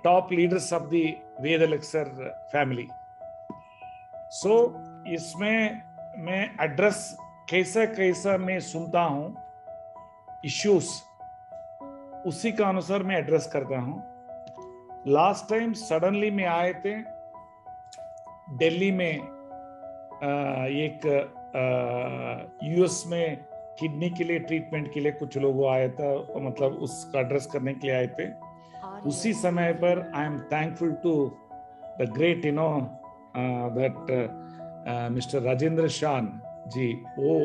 top leaders of the Ved Elixir family. So इसमें मैं address कैसा कैसा मैं सुनता हूँ इश्यूज, उसी का अनुसार मैं एड्रेस करता हूँ. लास्ट टाइम सडनली में आए थे दिल्ली में, एक यूएस में किडनी के लिए ट्रीटमेंट के लिए कुछ लोग आए थे, मतलब उसका एड्रेस करने के लिए आए थे. उसी समय पर I am thankful to the great that mister Rajendra Shan ji. वो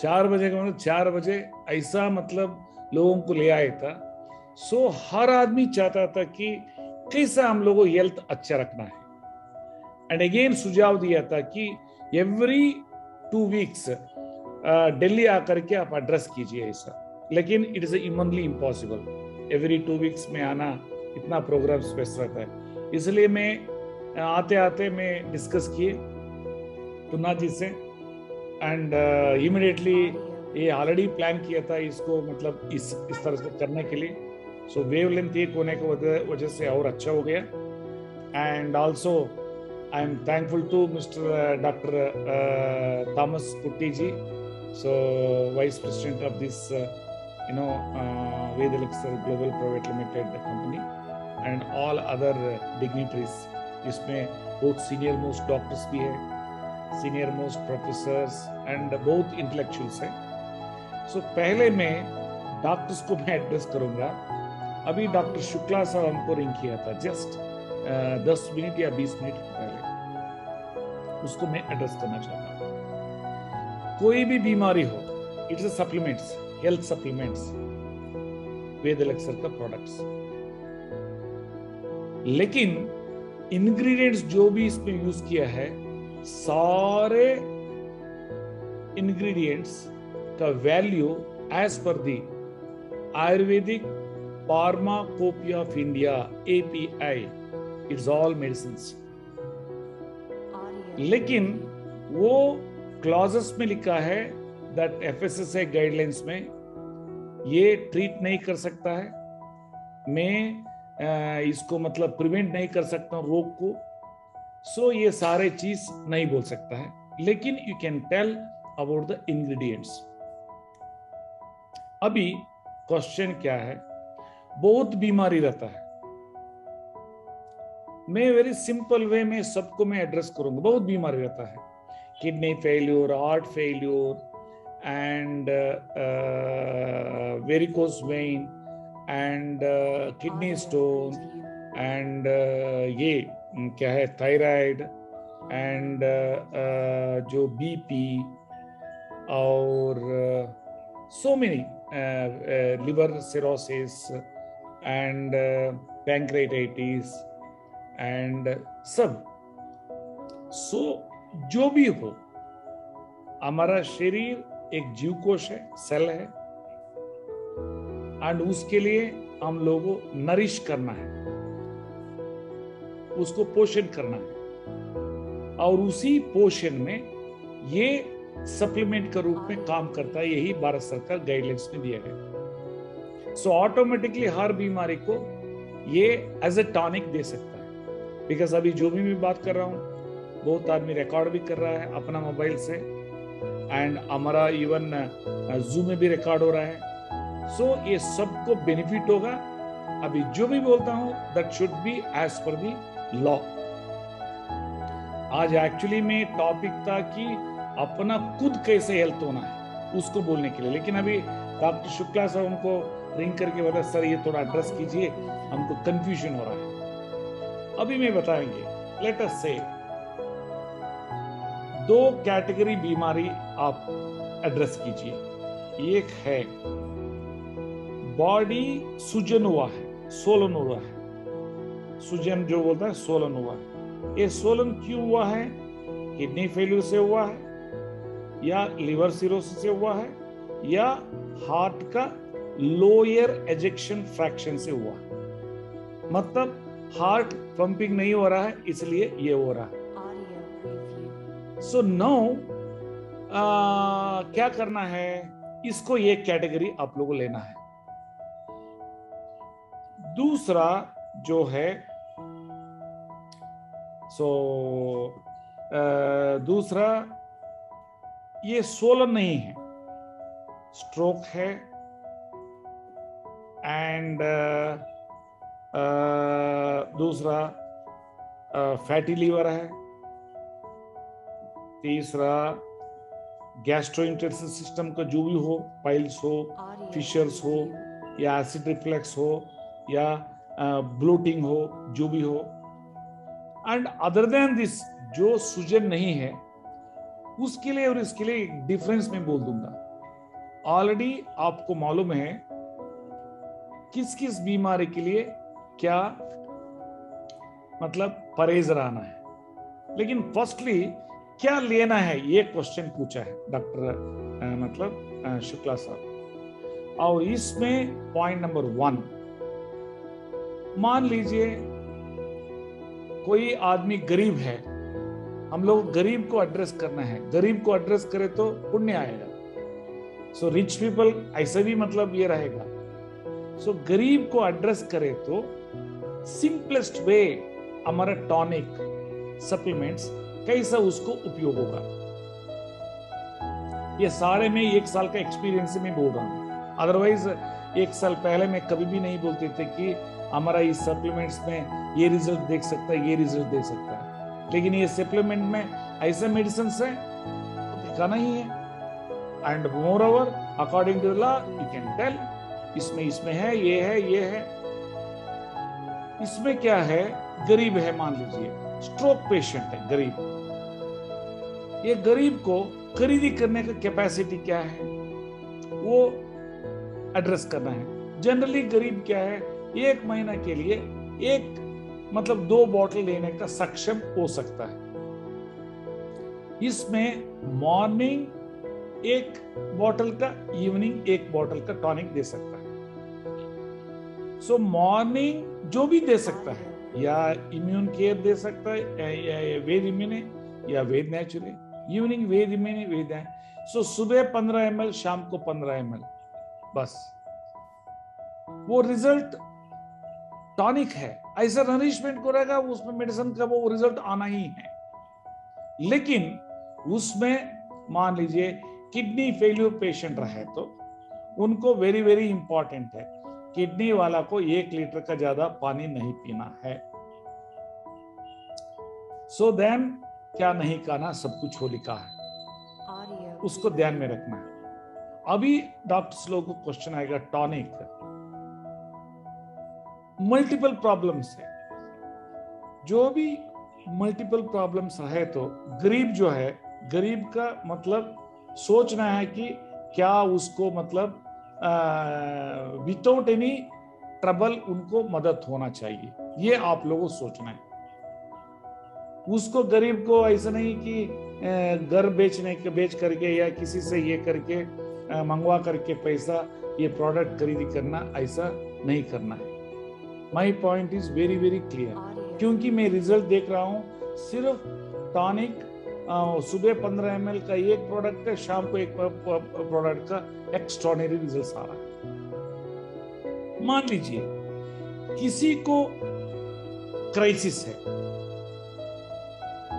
4 बजे का, मतलब 4 बजे ऐसा मतलब लोगों को ले आया था. सो हर आदमी चाहता था कि कैसा हम लोगों को हेल्थ अच्छा रखना है. एंड अगेन सुझाव दिया था कि एवरी 2 वीक्स दिल्ली आकर के आप एड्रेस कीजिए ऐसा. लेकिन it is humanly impossible. Every 2 weeks में आना, इतना प्रोग्राम स्पेस रहता है. इसलिए मैं आते आते मैं डिस्कस किए टुन्ना जी से, एंड इमीडिएटली ये ऑलरेडी प्लान किया था इसको, मतलब इस तरह से करने के लिए. सो वेवलेंथ एक होने की वजह से और अच्छा हो गया. And also I am thankful to mister doctor Thomas Putti ji, so vice president of this Ved Elixir Global Private Limited company, and all other dignitaries. इसमें बहुत सीनियर मोस्ट डॉक्टर्स भी है, सीनियर मोस्ट प्रोफेसर्स एंड बहुत इंटेलेक्चुअल्स हैं. सो पहले मैं doctors को मैं एड्रेस करूंगा. अभी डॉक्टर शुक्ला साहब हमको रिंग किया था जस्ट 10 मिनट या 20 मिनट पहले. उसको मैं एड्रेस करना चाहता हूँ. कोई भी बीमारी हो, it's a supplements, health supplements, Ved Elixir का प्रोडक्ट्स. लेकिन इंग्रेडिएंट्स जो भी इसमें यूज किया है, सारे इंग्रेडिएंट्स का value as per the Ayurvedic pharmacopoeia of India API, it's all medicines. लेकिन वो क्लॉजेस में लिखा है दैट FSSAI गाइडलाइंस में ये ट्रीट नहीं कर सकता है, मैं इसको मतलब प्रिवेंट नहीं कर सकता हूं रोग को. सो ये सारे चीज नहीं बोल सकता है. लेकिन you can tell about the ingredients. अभी क्वेश्चन क्या है, बहुत बीमारी रहता है. मैं वेरी सिंपल वे में सबको मैं एड्रेस करूंगा. बहुत बीमारी रहता है, kidney failure, heart failure, and varicose vein, and kidney stone, and ये क्या है, थायराइड, and जो BP, और so many liver cirrhosis, and pancreatitis, and सब. so जो भी हो, हमारा शरीर एक जीव कोश है, सेल है, एंड उसके लिए हम लोगों को नरिश करना है, उसको पोषण करना है. और उसी पोषण में ये सप्लीमेंट के रूप में काम करता है. यही भारत सरकार गाइडलाइंस में दिया गया. सो ऑटोमेटिकली हर बीमारी को ये एज ए टॉनिक दे सकता है. बिकॉज अभी जो भी मैं बात कर रहा हूं, बहुत आदमी रिकॉर्ड भी कर रहा है अपना मोबाइल से, एंड हमारा इवन जूम में भी रिकॉर्ड हो रहा है. सो ये सबको बेनिफिट होगा. अभी जो भी बोलता हूं that should be as per the law. आज एक्चुअली में टॉपिक था कि अपना खुद कैसे हेल्थ होना है, उसको बोलने के लिए. लेकिन अभी डॉक्टर शुक्ला साहब हमको रिंग करके बोला, सर ये थोड़ा एड्रेस कीजिए, हमको कंफ्यूजन हो रहा है. अभी मैं बताएंगे. लेट अस से 2 कैटेगरी बीमारी आप एड्रेस कीजिए. एक है बॉडी सूजन हुआ है, सोलन हुआ है. सूजन जो बोलता है सोलन हुआ है. ये सोलन क्यों हुआ है? किडनी फेल्यूर से हुआ है, या लिवर सिरोसिस से हुआ है, या हार्ट का लोअर एजेक्शन फ्रैक्शन से हुआ है. मतलब हार्ट पंपिंग नहीं हो रहा है, इसलिए ये हो रहा है. सो नाउ क्या करना है, इसको एक कैटेगरी आप लोगों को लेना है. दूसरा जो है दूसरा ये सोलन नहीं है, स्ट्रोक है, एंड दूसरा फैटी लीवर है, तीसरा गैस्ट्रोइंटेस्टाइनल सिस्टम का जो भी हो, पाइल्स हो, फिशर्स हो, या एसिड रिफ्लेक्स हो, या ब्लोटिंग हो, जो भी हो। एंड अदर देन दिस, जो सूजन नहीं है उसके लिए और इसके लिए डिफरेंस मैं बोल दूंगा। ऑलरेडी आपको मालूम है किस किस बीमारी के लिए क्या मतलब परहेज रहना है, लेकिन फर्स्टली क्या लेना है ये क्वेश्चन पूछा है डॉक्टर शुक्ला साहब। और इसमें पॉइंट नंबर 1, मान लीजिए कोई आदमी गरीब है, हम लोग गरीब को एड्रेस करना है, गरीब को एड्रेस करे तो पुण्य आएगा। सो रिच पीपल ऐसा भी मतलब ये रहेगा। सो गरीब को एड्रेस करे तो सिंपलेस्ट वे हमारा टॉनिक सप्लीमेंट्स कैसा उसको उपयोग होगा, ये सारे में 1 साल का एक्सपीरियंस से मैं बोल रहा हूं। अदरवाइज 1 साल पहले मैं कभी भी नहीं बोलते थे कि हमारा इस सप्लीमेंट्स में ये रिजल्ट देख सकता है, ये रिजल्ट दे सकता है, लेकिन ये सप्लीमेंट में ऐसे मेडिसिन है तो देखा नहीं है। And moreover according to law you can tell इसमें है, ये है, ये है। इसमें क्या है, गरीब है, मान लीजिए स्ट्रोक पेशेंट है गरीब, ये गरीब को खरीदी करने का कैपेसिटी क्या है वो एड्रेस करना है। जनरली गरीब क्या है, 1 महीना के लिए एक मतलब 2 बॉटल लेने का सक्षम हो सकता है। इसमें मॉर्निंग 1 बॉटल का, इवनिंग 1 बॉटल का टॉनिक दे सकता है। सो मॉर्निंग जो भी दे सकता है, या इम्यून केयर दे सकता है, या वेद इम्यून या वेद नेचुरल, इवनिंग वेद इम्यून वेद है। सो सुबह 15 ml, शाम को 15 ml, बस वो रिजल्ट टॉनिक है, ऐसा नरिशमेंट को रहेगा, उसमें मेडिसिन का वो रिजल्ट आना ही है। लेकिन उसमें मान लीजिए किडनी फेल्यूर पेशेंट रहे तो उनको वेरी वेरी इंपॉर्टेंट है, किडनी वाला को 1 लीटर का ज्यादा पानी नहीं पीना है। सो देन क्या नहीं कहना, सब कुछ हो लिखा है, उसको ध्यान में रखना है। अभी डॉक्टर्स लोगों को क्वेश्चन आएगा, टॉनिक मल्टीपल प्रॉब्लम्स है, जो भी मल्टीपल प्रॉब्लम्स रहे तो गरीब जो है, गरीब का मतलब सोचना है कि क्या उसको मतलब विदाउट एनी ट्रबल उनको मदद होना चाहिए, ये आप लोगों को सोचना है। उसको गरीब को ऐसा नहीं कि घर बेच करके या किसी से ये करके मंगवा करके पैसा ये प्रोडक्ट खरीदी करना, ऐसा नहीं करना है। My point is very very clear, क्योंकि मैं रिजल्ट देख रहा हूं, सिर्फ टॉनिक सुबह 15 ml का 1 प्रोडक्ट है, शाम को 1 प्रोडक्ट का एक्स्ट्रॉर्डिनरी रिजल्ट आ रहा है। मान लीजिए किसी को क्राइसिस है,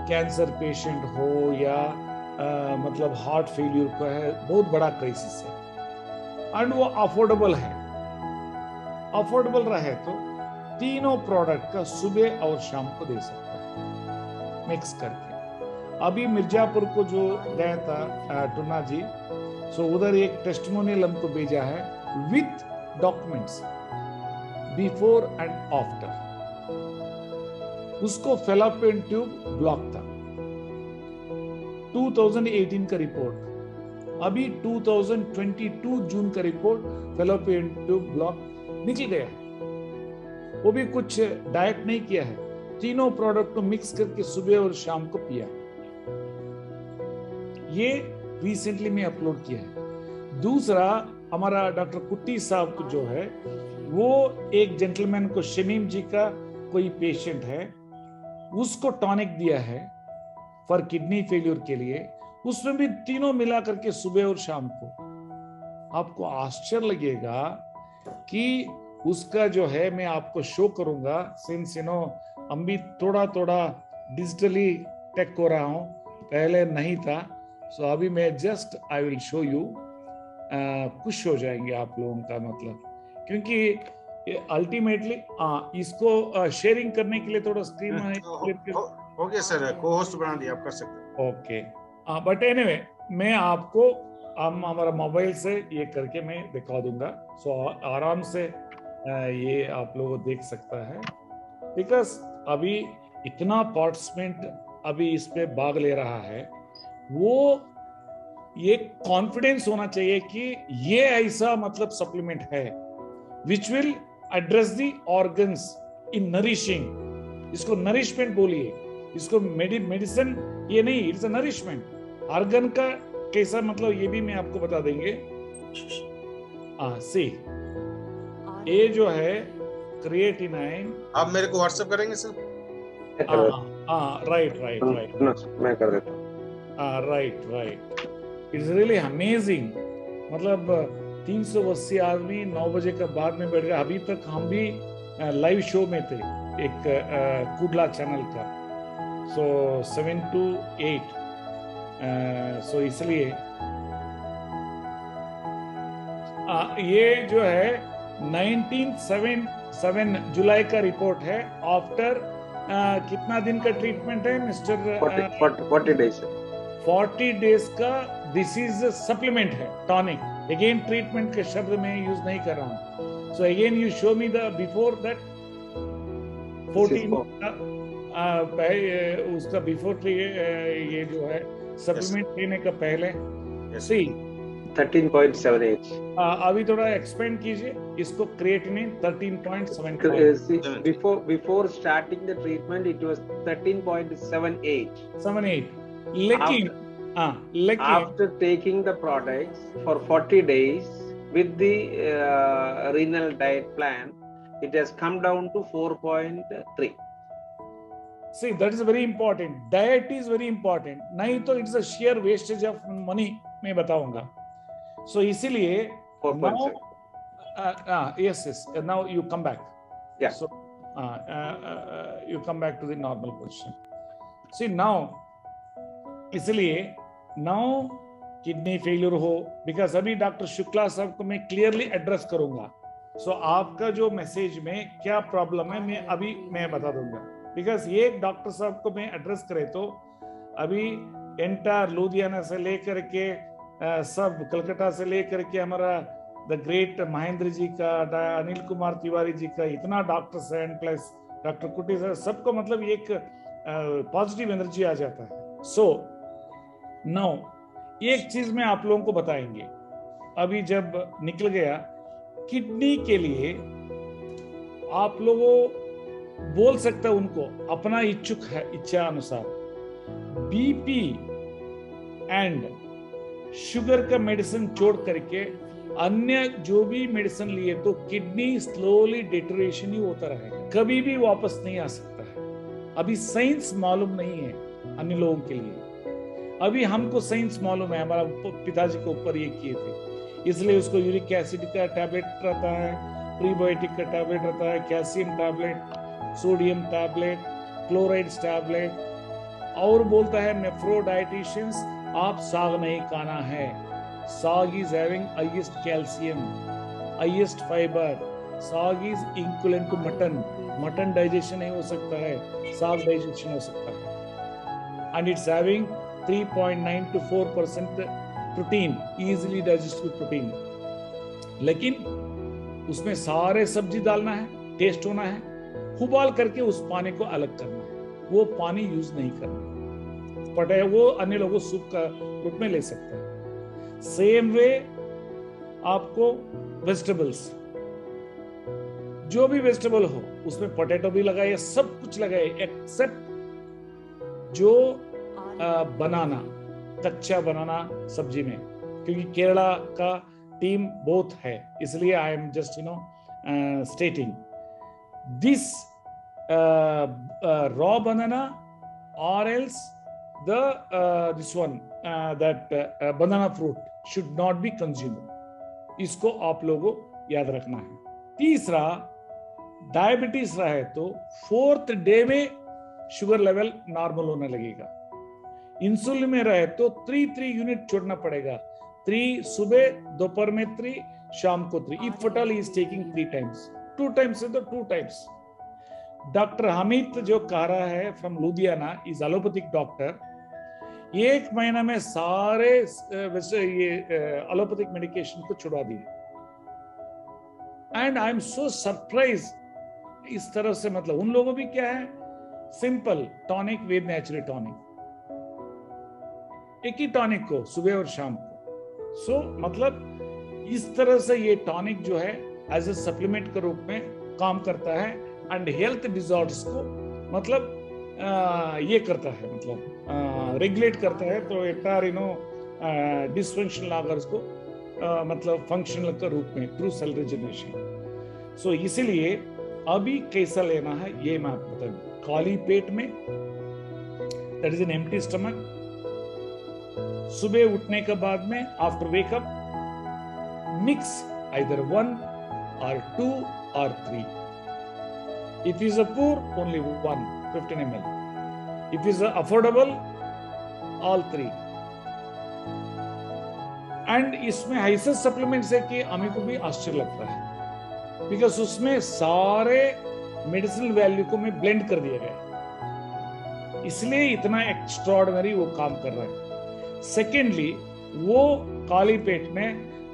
कैंसर पेशेंट हो या मतलब हार्ट फेल्यूर का है, बहुत बड़ा क्राइसिस है, एंड वो अफोर्डेबल है, अफोर्डेबल रहे तो तीनों प्रोडक्ट का सुबह और शाम को दे सकता है मिक्स करके। अभी मिर्जापुर को जो गया था टुन्ना जी, सो उधर एक टेस्टिमोनियल हमको भेजा है with documents before and after. उसको फेलोपियन ट्यूब ब्लॉक था, 2018 का रिपोर्ट, अभी 2022 जून का रिपोर्ट, फेलोपियन ट्यूब ब्लॉक निकल गया है। वो भी कुछ डाइट नहीं किया है, तीनों प्रोडक्ट को मिक्स करके सुबह और शाम को पिया है। ये रिसेंटली में अपलोड किया है। दूसरा हमारा डॉक्टर कुट्टी साहब जो है, वो एक जेंटलमैन को, शमीम जी का कोई पेशेंट है, उसको टॉनिक दिया है फॉर किडनी फेल्यूर के लिए, उसमें भी तीनों मिला करके सुबह और शाम को। आपको आश्चर्य लगेगा कि उसका जो है मैं आपको शो करूंगा, सिंस हम भी थोड़ा थोड़ा डिजिटली टेक हो रहा हूँ, पहले नहीं था। सो अभी मैं just I will show you, खुश हो जाएंगे आप लोगों का मतलब, क्योंकि अल्टीमेटली इसको शेयरिंग करने के लिए थोड़ा स्क्रीन ओके सर, को होस्ट बना दिया, आप कर सकते हैं। ओके, बट एनीवे मैं आपको हमारा मोबाइल से ये करके मैं दिखा दूंगा। सो आराम से ये आप लोगों को देख सकता है, बिकॉज अभी इतना पार्टिसिपेंट अभी इस पे भाग ले रहा है, वो ये कॉन्फिडेंस होना चाहिए कि ये ऐसा मतलब सप्लीमेंट है which will address the organs in nourishing. इसको नरिशमेंट बोलिए, इसको मेडिसिन ये नहीं, इट्स अ नरिशमेंट। ऑर्गन का कैसा मतलब ये भी मैं आपको बता देंगे। सी ये जो है क्रिएटिनाइन, आप मेरे को व्हाट्सएप करेंगे सर? राइट राइट राइट, मैं कर देता हूँ। Right right, it's really amazing. मतलब 380 आदमी 9 बजे के बाद में बैठ गए। अभी तक हम भी लाइव शो में थे एक कुडला चैनल का, सो 7 to 8, सो इसलिए ये जो है 1977 जुलाई का रिपोर्ट है। आफ्टर कितना दिन का ट्रीटमेंट है मिस्टर? 40 डेज 40 डेज का। दिस इज सप्लीमेंट है, टॉनिक। अगेन ट्रीटमेंट के शब्द में यूज नहीं कर रहा हूँ। So again you show me the before that 14 उसका बिफोर ये जो है सप्लीमेंट लेने का पहले। सी 13.78। अभी थोड़ा एक्सपेंड कीजिए इसको। Creatinine 13.75। Before starting the treatment, it was 13.78. 78. लेकिन after taking the products for 40 days with the renal diet plan, it has come down to 4.3. See, that is very important. Diet is very important. नहीं तो it's a sheer wastage of money, मैं बताऊंगा। So इसीलिए 4.7. yes, now you come back. Yeah. So you come back to the normal position. See now, इसलिए now kidney failure हो, because अभी doctor Shukla साहब को मैं क्लियरली एड्रेस करूंगा। सो आपका जो मैसेज में क्या प्रॉब्लम है मैं बता दूंगा, बिकॉज ये डॉक्टर साहब को मैं एड्रेस करे तो अभी एंटायर लुधियाना से लेकर के सब कलकत्ता से लेकर के हमारा द ग्रेट महेंद्र जी का, अनिल कुमार तिवारी जी का, इतना डॉक्टर्स हैं, प्लस डॉक्टर कुटी सर, सबको मतलब एक पॉजिटिव एनर्जी आ जाता है। सो नाउ एक चीज में आप लोगों को बताएंगे, अभी जब निकल गया किडनी के लिए आप लोगों बोल सकते हैं उनको अपना इच्छुक है इच्छा अनुसार बीपी एंड शुगर का मेडिसिन छोड़ करके अन्य जो भी मेडिसिन लिए तो किडनी स्लोली डिटोरेशन ही होता रहेगा, कभी भी वापस नहीं आ सकता है। अभी साइंस मालूम नहीं है अन्य लोगों के लिए, अभी हमको साइंस मालूम है। हमारा पिताजी के ऊपर ये किए थे, इसलिए उसको यूरिक एसिड का टैबलेट रहता है, प्रीबायोटिक का टैबलेट रहता है, calcium tablet, sodium tablet, chlorides tablet, और बोलता है नेफ्रोडाइटिशियंस आप साग नहीं खाना है। Saag is having highest calcium, highest fibre. Saag is equivalent to mutton. Mutton digestion नहीं हो सकता है, साग डाइजेशन हो सकता है। And it's having 3.9 to 4% protein, easily digestible protein. लेकिन उसमें सारे सब्जी डालना है, टेस्ट होना है, उबाल करके उस पानी को अलग करना है, वो पानी यूज नहीं करना। पटे वो अन्य लोगों सूप का रूप में ले सकते हैं। सेम वे आपको वेजिटेबल्स, जो भी वेजिटेबल हो उसमें पोटैटो भी लगाए, सब कुछ लगाए एक्सेप्ट जो बनाना, कच्चा बनाना सब्जी में, क्योंकि केरला का टीम बहुत है, इसलिए I am just stating this raw banana or else the this one that banana fruit should not be consumed. इसको आप लोगों याद रखना है। तीसरा, डायबिटीज रहा है तो 4th डे में शुगर लेवल नॉर्मल होने लगेगा। इंसुलिन में रहे तो 3 यूनिट छोड़ना पड़ेगा, 3 सुबह, दोपहर में 3, शाम को 3। If at all is taking 3 times, 2 times है तो 2 टाइम्स। डॉक्टर हमीद जो कह रहा है from Ludhiana, is allopathic doctor, 1 महीना में सारे वैसे ये एलोपैथिक मेडिकेशन को छुड़ा दिए। And I am so surprise इस तरह से, मतलब उन लोगों भी क्या है, simple tonic with natural tonic, एक ही टॉनिक को सुबह और शाम को। सो मतलब इस तरह से ये टॉनिक जो है एज ए सप्लीमेंट के रूप में काम करता है एंड हेल्थ डिसऑर्डर्स को मतलब ये करता है, मतलब रेगुलेट करता है। तो एंटायर डिसफंक्शनल ऑर्गन्स को मतलब फंक्शनल के रूप में थ्रू सेल रिजनरेशन। सो इसीलिए अभी कैसा लेना है ये मैं आपको बताऊं। खाली पेट में, that is an empty stomach, सुबह उठने के बाद में after wake up, mix either 1 or 2 or 3। If is a poor, only 1, 15 ml. If is affordable, all 3। And इसमें ऐसे सप्लीमेंट्स है कि हमें को भी आश्चर्य लगता है, बिकॉज उसमें सारे मेडिसिनल वैल्यू को में ब्लेंड कर दिया गया, इसलिए इतना एक्स्ट्राऑर्डिनरी वो काम कर रहा है। सेकेंडली, वो काली पेट में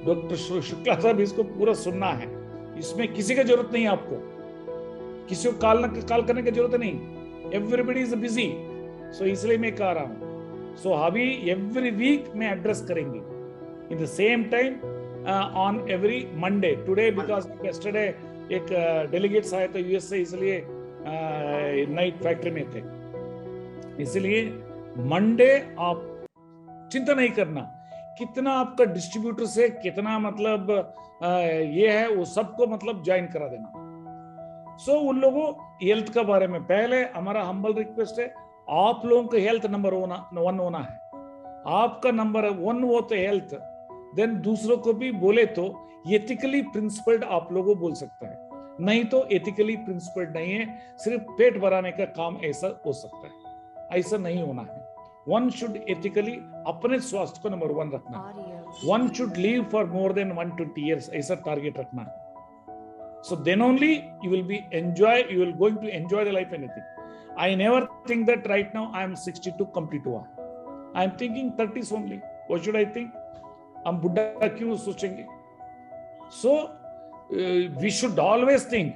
डॉक्टर शुक्ला साहब, इसको पूरा सुनना है, इसमें किसी का जरूरत नहीं है, आपको किसी को कॉल करने की जरूरत नहीं, एवरीबडी इज बिजी। सो इसलिए मैं कह रहा हूं, सो अभी एवरी वीक में एड्रेस करेंगे in the same time on every Monday. Today because yesterday एक डेलीगेट्स आए थे यूएस से, इसलिए नाइट फैक्ट्री में थे, इसलिए मंडे आप चिंता नहीं करना, कितना आपका डिस्ट्रीब्यूटर से कितना मतलब ये है वो सबको मतलब ज्वाइन करा देना। सो उन लोगों हेल्थ के बारे में पहले हमारा हम्बल रिक्वेस्ट है, आप लोगों का हेल्थ नंबर 1 होना है। आपका नंबर 1 हो तो हेल्थ, देन दूसरों को भी बोले तो एथिकली प्रिंसिपल्ड आप लोगों बोल सकता है, नहीं तो एथिकली प्रिंसिपल्ड नहीं है, सिर्फ पेट भराने का काम ऐसा हो सकता है, ऐसा नहीं होना है। वन शुड एथिकली अपने स्वास्थ्य को नंबर 1 रखना है। One should live for more than 120 years, ऐसा टारगेट रखना है। So then only you will going to enjoy the life anything. I never think that right now I am 62 complete हुआ, I am thinking 30s only. What should I think? हम बुढ़ा क्यों सोचेंगे? So we should always think,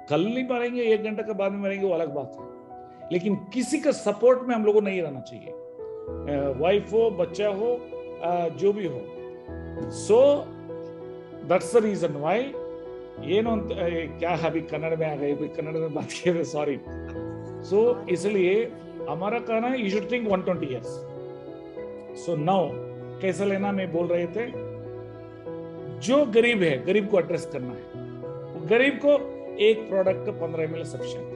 कल नहीं मरेंगे, 1 घंटे के बाद में मरेंगे, वो अलग बात है, लेकिन किसी का सपोर्ट में हम लोगों को नहीं रहना चाहिए, वाइफ हो, बच्चा हो, जो भी हो। So that's the reason why ಏನು ಅಂತ क्या अभी कन्नड़ में आ गए, कन्नड़ में बात किए, सॉरी। सो इसलिए हमारा कहना है you should think 120 years। So now कैसे लेना में बोल रहे थे, जो गरीब है गरीब को एड्रेस करना है, गरीब को एक प्रोडक्ट का 15 ml सफिशिएंट,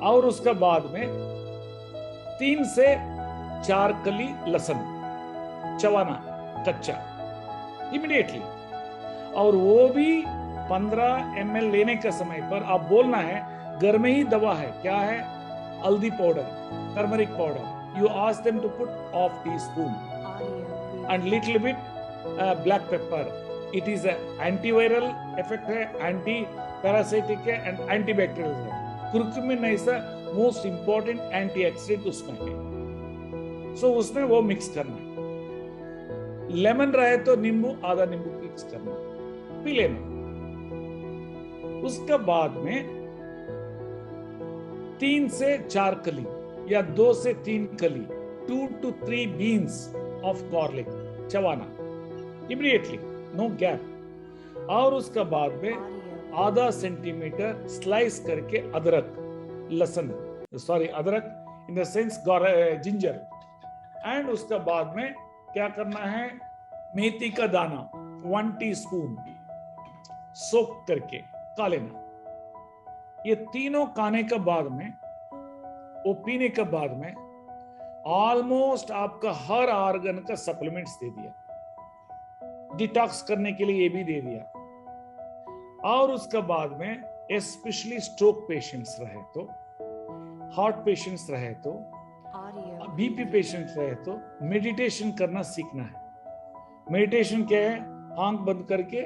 और उसका बाद में 3 से 4 कली लहसुन चबाना कच्चा इमीडिएटली, और वो भी 15 ml लेने के समय पर आप बोलना है घर में ही दवा है, क्या है, हल्दी powder, turmeric powder, you ask them to put half teaspoon and little bit black pepper। it is a antiviral effect है, anti parasitic है and antibacterial है। कुरकुमिन ऐसा मोस्ट इंपॉर्टेंट एंटीऑक्सीडेंट उसमें है। सो उसमें वो मिक्स करना है, लेमन रहे तो नींबू, आधा नींबू मिक्स करना, पी लेना। उसके बाद में 3 से 4 कली या 2 से 3 कली, 2 to 3 beans of garlic चबाना इमीडिएटली, नो गैप। और उसके बाद में आधा सेंटीमीटर स्लाइस करके अदरक, लहसुन, सॉरी अदरक in the sense ginger, and उसके बाद में क्या करना है, मेथी का दाना 1 टीस्पून सोक करके खा लेना। ये तीनों खाने के बाद में, वो पीने के बाद में ऑलमोस्ट आपका हर ऑर्गन का सप्लीमेंट्स दे दिया, डिटॉक्स करने के लिए ये भी दे दिया। और उसका बाद में स्पेशली स्ट्रोक पेशेंट्स रहे तो, हार्ट पेशेंट्स रहे तो, बीपी पेशेंट्स रहे तो मेडिटेशन करना सीखना है। मेडिटेशन क्या है? आंख बंद करके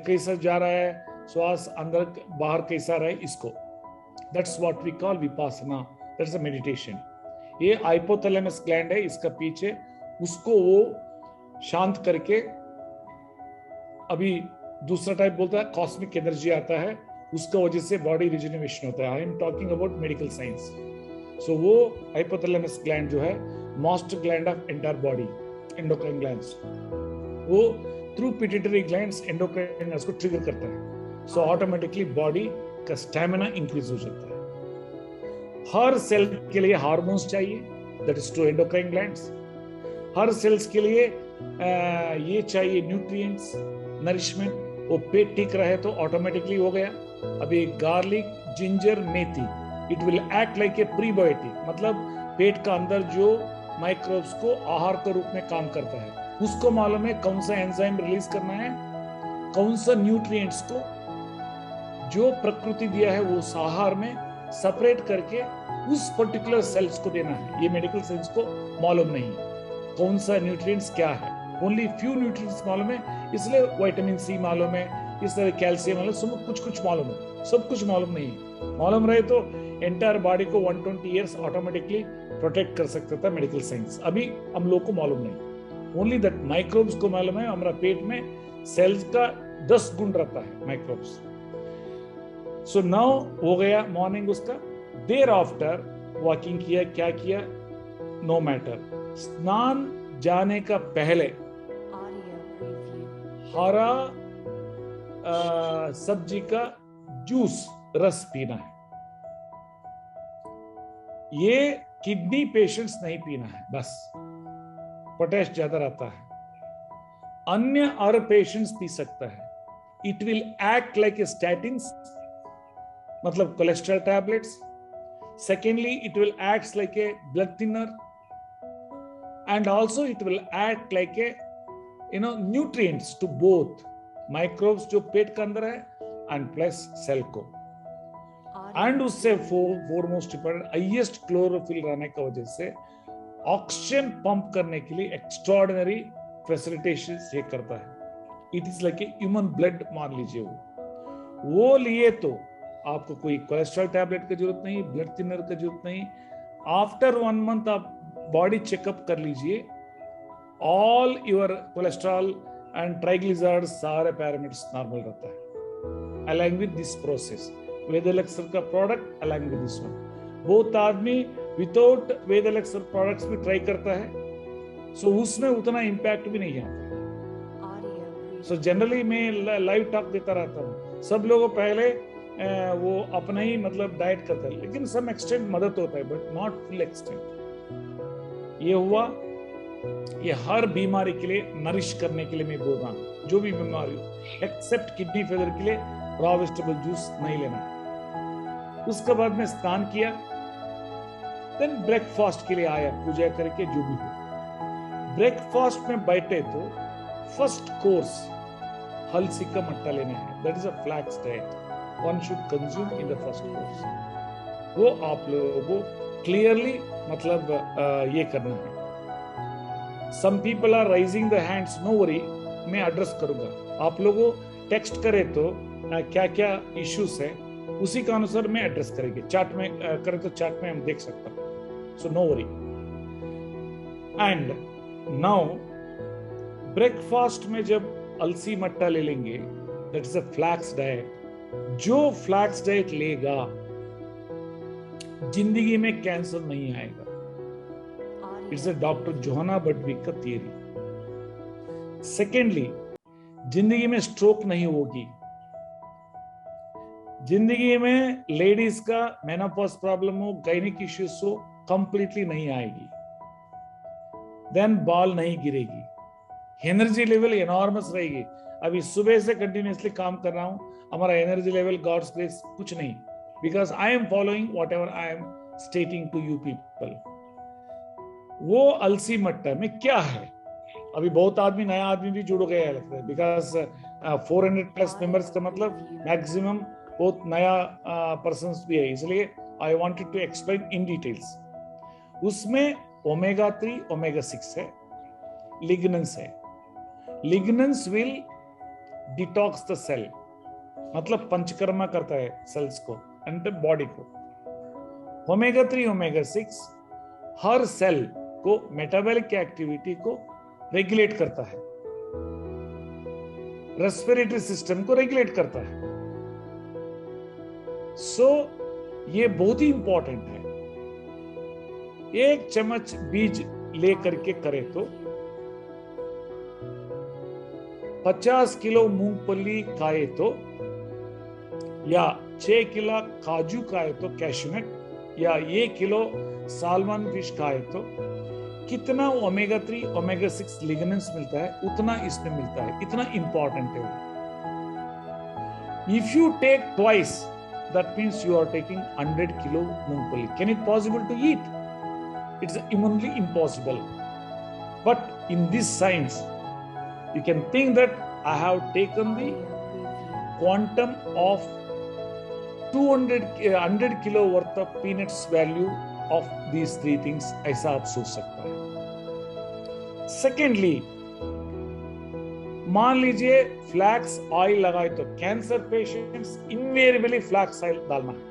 कैसा जा रहा है श्वास, अंदर बाहर कैसा रहे, इसको that's what we call Vipassana, that's a meditation. ये हाइपोथैलेमस ग्लैंड है इसका पीछे, उसको वो शांत करके, अभी दूसरा टाइप बोलता है कॉस्मिक एनर्जी आता है, उसका वजह से बॉडी रिजेनरेशन होता है। I am talking about medical science. So वो हाइपोथैलेमस ग्लैंड जो है master gland of entire body, endocrine glands, वो through pituitary glands endocrine glands को ट्रिगर करता है। सो ऑटोमेटिकली बॉडी का स्टैमिना इंक्रीज हो जाता है। हर सेल के लिए हार्मोन्स चाहिए, that is to endocrine glands. हर सेल्स के लिए ये चाहिए न्यूट्रिएंट्स, नरिशमेंट। वो पेट ठीक रहे तो ऑटोमेटिकली हो गया। अभी garlic, ginger, methi, it will act like A prebiotic, मतलब पेट का अंदर जो माइक्रोब्स को आहार के रूप में काम करता है, उसको मालूम है कौन सा एंजाइम रिलीज करना है, कौन सा न्यूट्रिएंट्स को जो प्रकृति दिया है वो आहार में सेपरेट करके उस पर्टिकुलर सेल्स को देना है। ये मेडिकल साइंस को मालूम नहीं कौन सा न्यूट्रिएंट्स क्या है, ओनली फ्यू न्यूट्रिएंट्स मालूम है, इसलिए विटामिन सी मालूम है, इस तरह कैल्शियम मालूम, सब कुछ मालूम है, सब कुछ मालूम नहीं। मालूम रहे तो एंटायर बॉडी को 120 इयर्स ऑटोमेटिकली प्रोटेक्ट कर सकता था मेडिकल साइंस। अभी हम लोग को मालूम नहीं, ओनली दैट माइक्रोब्स को मालूम है। हमारा पेट में सेल्स का 10 गुण रहता है माइक्रोब्स। सो नाउ हो गया मॉर्निंग उसका। देर आफ्टर वॉकिंग किया, क्या किया, नो मैटर। स्नान जाने का पहले हरा सब्जी का जूस, रस पीना है। ये किडनी पेशेंट्स नहीं पीना है, बस पोटेश ज्यादा रहता है। अन्य और पेशेंट्स पी सकता है। It will act like a statins, मतलब cholesterol tablets. Secondly it will act like a blood thinner, and also it will act like a nutrients to both microbes जो पेट के अंदर है and plus सेल को। and उससे foremost important highest chlorophyll रहने की वजह से ऑक्सीजन पंप करने के लिए एक्स्ट्राऑर्डिनरी फैसिलिटेशन ये करता है। It is like a human blood मान लीजिए। वो लिए तो आपको कोई कोलेस्ट्रॉल टैबलेट की जरूरत नहीं, ब्लड थिनर की जरूरत नहीं। आफ्टर 1 मंथ आप बॉडी चेकअप कर लीजिए, all your cholesterol and triglycerides सारे पैरामीटर्स नॉर्मल रहता है। अलाइंग विद दिस प्रोसेस, वेदलेक्सर का प्रोडक्ट अलाइंग विद दिस वन। बहुत आदमी विदाउट वेदलेक्सर प्रोडक्ट्स भी ट्राई करता है, सो उसमें उतना इंपैक्ट भी नहीं आता। सो जनरली मैं लाइव टॉक देता रहता हूँ, सब लोगों पहले वो अपना ही मतलब डाइट करता है, लेकिन सम एक्सटेंट मदद होता है बट नॉट फुल एक्सटेंट। ये हुआ, ये हर बीमारी के लिए नरिश करने के लिए मैं बोल रहा हूँ, जो भी बीमारी हो एक्सेप्ट किडनी फेलियर के लिए रॉ वेजिटेबल जूस नहीं लेना। उसके बाद में स्नान किया, देन ब्रेकफास्ट के लिए आया पूजा करके, जो भी हो। ब्रेकफास्ट में बैठे तो फर्स्ट कोर्स हलसी का मट्टा लेना है, that is a flax diet one should consume in the first course. वो आप लोगों को क्लियरली मतलब ये करना है। Some people are raising the hands, no worry, मैं एड्रेस करूंगा। आप लोगों टेक्स्ट करे तो क्या क्या इश्यूज है उसी का अनुसार मैं एड्रेस करेंगे। चार्ट में करें तो चार्ट में हम देख सकते हैं, so no worry. And now breakfast में जब अलसी मट्टा ले लेंगे, that is a flax diet. जो फ्लैक्स डाइट लेगा जिंदगी में कैंसर नहीं आएगा। इट्स अ डॉक्टर जोहाना बर्टविक का थियरी। सेकेंडली, जिंदगी में स्ट्रोक नहीं होगी। जिंदगी में लेडीज का मेनोपॉज प्रॉब्लम हो, गायनिक इश्यूज हो, कंप्लीटली नहीं आएगी। देन बाल नहीं गिरेगी, एनर्जी लेवल एनॉर्मस रहेगी। अभी सुबह से कंटिन्यूसली काम कर रहा हूं, हमारा एनर्जी लेवल गॉड्स ग्रेस कुछ नहीं, because I am following whatever I am stating to you people. वो अलसी मट्टा में क्या है, अभी बहुत आदमी, नया आदमी भी जुड़ गया लगता है, बिकॉज 400+ मेंबर्स का मतलब मैक्सिमम बहुत नया पर्सन्स भी है, इसलिए I wanted to explain in details. उसमें ओमेगा 3 ओमेगा 6 है, लिग्नेंस है। Lignans will detox the cell, मतलब पंचकर्मा करता है सेल्स को एंड बॉडी को। ओमेगा 3 ओमेगा 6 हर सेल को मेटाबॉलिक एक्टिविटी को रेगुलेट करता है, रेस्पिरेटरी सिस्टम को रेगुलेट करता है। सो ये बहुत ही इंपॉर्टेंट है। 1 चम्मच बीज लेकर के करे तो 50 किलो मूंगफली खाए तो, या 6 किलो काजू खाए तो, कैशनट, या 1 किलो साल्मन फिश खाए तो कितना ओमेगा 3 ओमेगा 6 लिग्नेंस मिलता है, उतना इसमें मिलता है। इतना इंपॉर्टेंट है वो। If you take twice, that means you are taking 100 kilo moongphali. Can it possible to eat? It's humanly impossible. But in this science, you can think that I have taken the quantum of 100 kilo worth of peanuts value of these 3 things. ऐसा आप सोच सकता है। Secondly, मान लीजिए flex oil लगाए तो cancer patients invariably flax oil डालना है,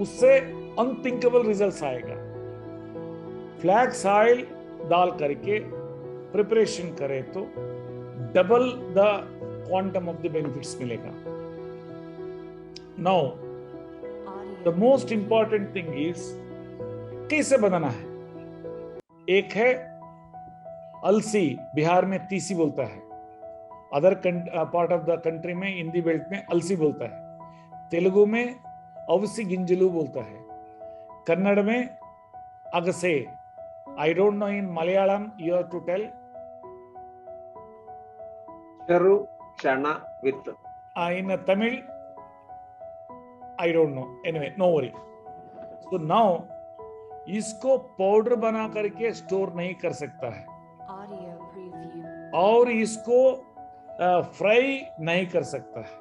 उससे अनथिंकेबल रिजल्ट्स आएगा। फ्लैक्स ऑयल डाल करके प्रिपरेशन करें तो double the quantum of the benefits मिलेगा। Now the most important thing is कैसे बनाना है। एक है अलसी, बिहार में तीसी बोलता है, other part of the country में हिंदी बेल्ट में अलसी बोलता है, तेलुगु में अवसी गिंजलू बोलता है, कन्नड़ में अगसे। I don't know in Malayalam, you have to tell. Cheru chana with. In Tamil, I don't know. Anyway, no worry. So now, इसको पाउडर बना करके स्टोर नहीं कर सकता है, और इसको फ्राई नहीं कर सकता है।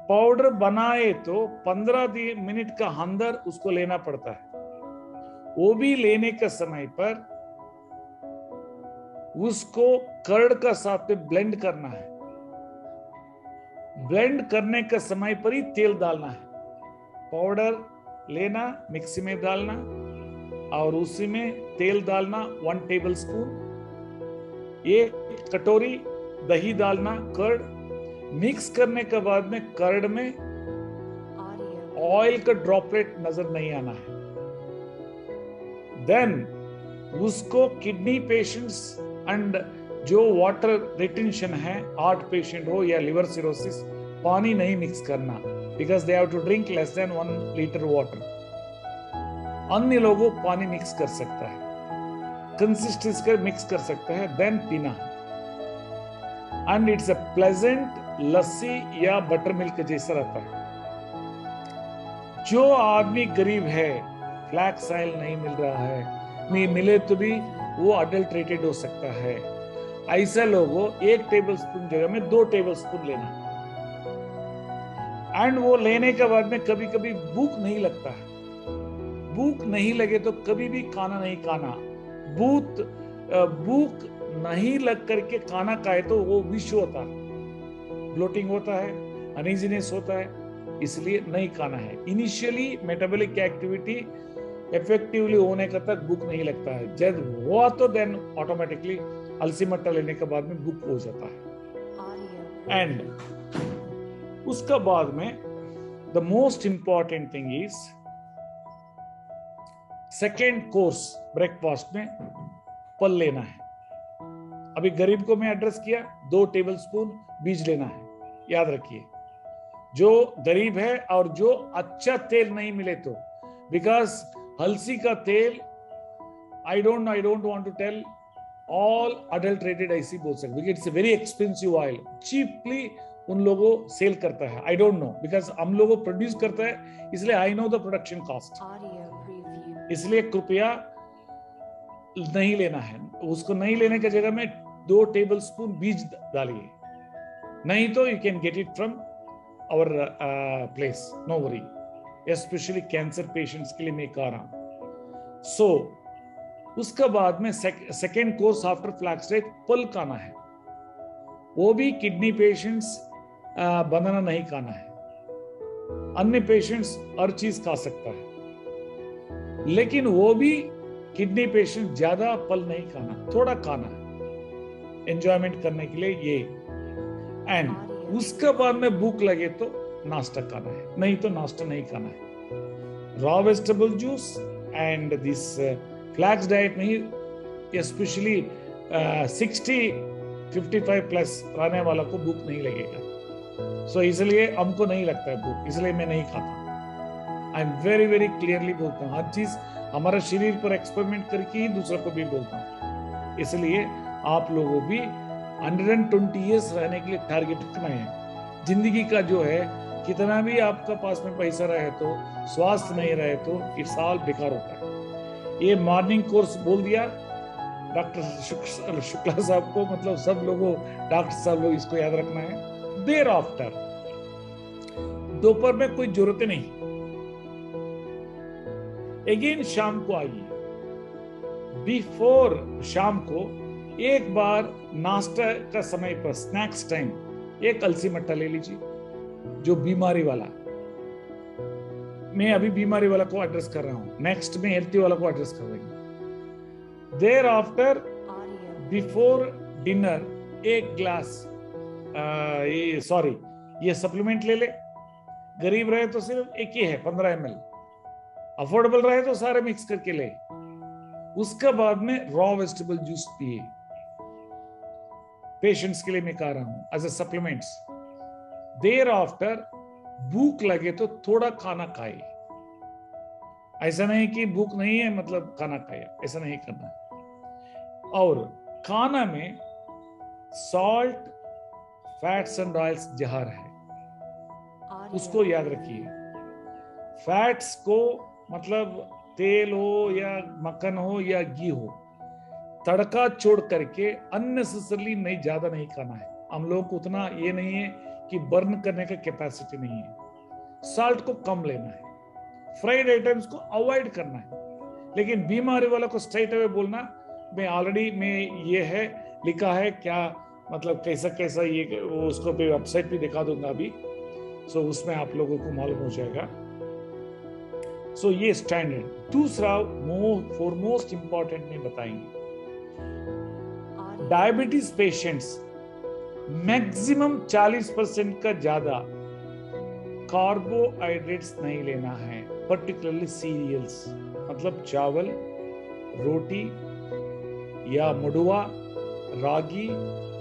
पाउडर बनाए तो 15 मिनट का अंदर उसको लेना पड़ता है। वो भी लेने के समय पर उसको कर्ड का साथ में ब्लेंड करना है। ब्लेंड करने के समय पर ही तेल डालना है। पाउडर लेना, मिक्सी में डालना, और उसी में तेल डालना 1 टेबल स्पून, 1 कटोरी दही डालना, कर्ड मिक्स करने के बाद में कर्ड में ऑयल का ड्रॉपलेट नजर नहीं आना है। देन उसको किडनी पेशेंट्स एंड जो वाटर रिटेंशन है, हार्ट पेशेंट हो या लिवर सिरोसिस, पानी नहीं मिक्स करना, because they have to drink less than 1 litre water. अन्य लोगों पानी मिक्स कर सकता है, कंसिस्टेंसी कर मिक्स कर सकता है, देन पीना। एंड इट्स अ प्लेजेंट लस्सी या बटर मिल्क जैसा रहता है। जो आदमी गरीब है, फ्लैक्स ऑयल नहीं मिल रहा है, मिले तो भी वो अडल्ट्रेटेड हो सकता है, ऐसा लोगों 1 टेबल स्पून जगह में 2 टेबल स्पून लेना। एंड वो लेने के बाद में कभी कभी भूख नहीं लगता है। भूख नहीं लगे तो कभी भी खाना नहीं खाना। भूख नहीं लग करके खाना खाए तो वो विष होता है, ब्लोटिंग होता है, अनइजीनेस होता है, इसलिए नहीं खाना है। इनिशियली मेटाबॉलिक एक्टिविटी इफेक्टिवली होने का तक भूख नहीं लगता है। जब हुआ तो देन ऑटोमेटिकली अलसी मट्टा लेने के बाद में भूख हो जाता है। एंड उसका बाद में the most important thing is second course breakfast में फल लेना है। अभी गरीब को मैं एड्रेस किया, 2 टेबल स्पून बीज लेना है, याद रखिए। जो गरीब है और जो अच्छा तेल नहीं मिले तो, बिकॉज हल्सी का तेल I don't want to tell all adulterated ऐसी बोल सकते, it's a very expensive oil, cheaply उन लोगों सेल करता है। आई डोंट नो, बिकॉज हम लोगों प्रोड्यूस करता है, इसलिए I know the production cost. इसलिए कृपया नहीं लेना है उसको। नहीं लेने की जगह में 2 टेबलस्पून बीज डालिए, नहीं तो you can get it from our place, no worry. Specially cancer patients के लिए मैं कह रहा हूं। सो उसके बाद में second course after flax diet पल खाना है, वो भी किडनी पेशेंट्स बनाना नहीं खाना है। अन्य पेशेंट्स हर चीज खा सकता है, लेकिन वो भी किडनी पेशेंट ज्यादा फल नहीं खाना, थोड़ा खाना है एंजॉयमेंट करने के लिए ये। एंड उसके बाद में भूख लगे तो नाश्ता खाना है, नहीं तो नाश्ता नहीं खाना है। Raw vegetable juice and this flax diet नहीं, स्पेशली 60-55 प्लस रहने वाला को भूख नहीं लगेगा। सो इसलिए हमको नहीं लगता है भूख, इसलिए मैं नहीं खाता। I am very very clearly बोलता हूँ, हर चीज हमारा शरीर पर एक्सपेरिमेंट करके ही दूसरों को भी बोलता हूँ। इसलिए आप लोगों भी 120 इयर्स रहने के लिए टारगेट रखना है। जिंदगी का जो है, कितना भी आपका पास में पैसा रहे तो स्वास्थ्य नहीं रहे तो इट्स ऑल बेकार होता है। ये मॉर्निंग कोर्स बोल दिया डॉक्टर शुक्ला साहब को, मतलब सब लोगों, डॉक्टर साहब लोग इसको याद रखना है। देर आफ्टर, दोपहर में कोई जरूरत नहीं, अगेन शाम को आइए। बिफोर शाम को एक बार नाश्ता का समय पर स्नैक्स टाइम एक अलसी मट्टा ले लीजिए, जो बीमारी वाला। मैं अभी बीमारी वाला को एड्रेस कर रहा हूं, नेक्स्ट में हेल्थी वाला को एड्रेस कर रही हूं। देर आफ्टर, बिफोर डिनर एक ग्लास ये सप्लीमेंट ले ले। गरीब रहे तो सिर्फ एक ही है 15 ml, अफोर्डेबल रहे तो सारे मिक्स करके ले। उसके बाद में रॉ वेजिटेबल जूस पिए, पेशेंट्स के लिए मैं कह रहा हूं as a supplements. Thereafter भूख लगे तो थोड़ा खाना खाए, ऐसा नहीं कि भूख नहीं है मतलब खाना खाए, ऐसा नहीं करना है। और खाना में सॉल्ट, फैट्स एंड ऑयल्स जहर है, उसको याद रखिए। फैट्स को मतलब तेल हो या मक्खन हो या घी हो, तड़का छोड़ करके अननेसेसरली नहीं, ज्यादा नहीं खाना है। हम लोग को उतना ये नहीं है कि बर्न करने का कैपेसिटी नहीं है। साल्ट को कम लेना है, फ्राइड आइटम्स को अवॉइड करना है। लेकिन बीमारी वाला को स्ट्रेट अवे बोलना, मैं ऑलरेडी में ये है लिखा है क्या, मतलब कैसा कैसा ये, वो उसको भी वेबसाइट भी दिखा दूंगा अभी। सो उसमें आप लोगों को मालूम हो जाएगा। सो ये स्टैंडर्ड। दूसरा मोस्ट इंपॉर्टेंट में बताएंगे, डायबिटीज पेशेंट्स मैक्सिमम 40% का ज्यादा कार्बोहाइड्रेट्स नहीं लेना है, पर्टिकुलरली सीरियल्स, मतलब चावल, रोटी या मडुआ, रागी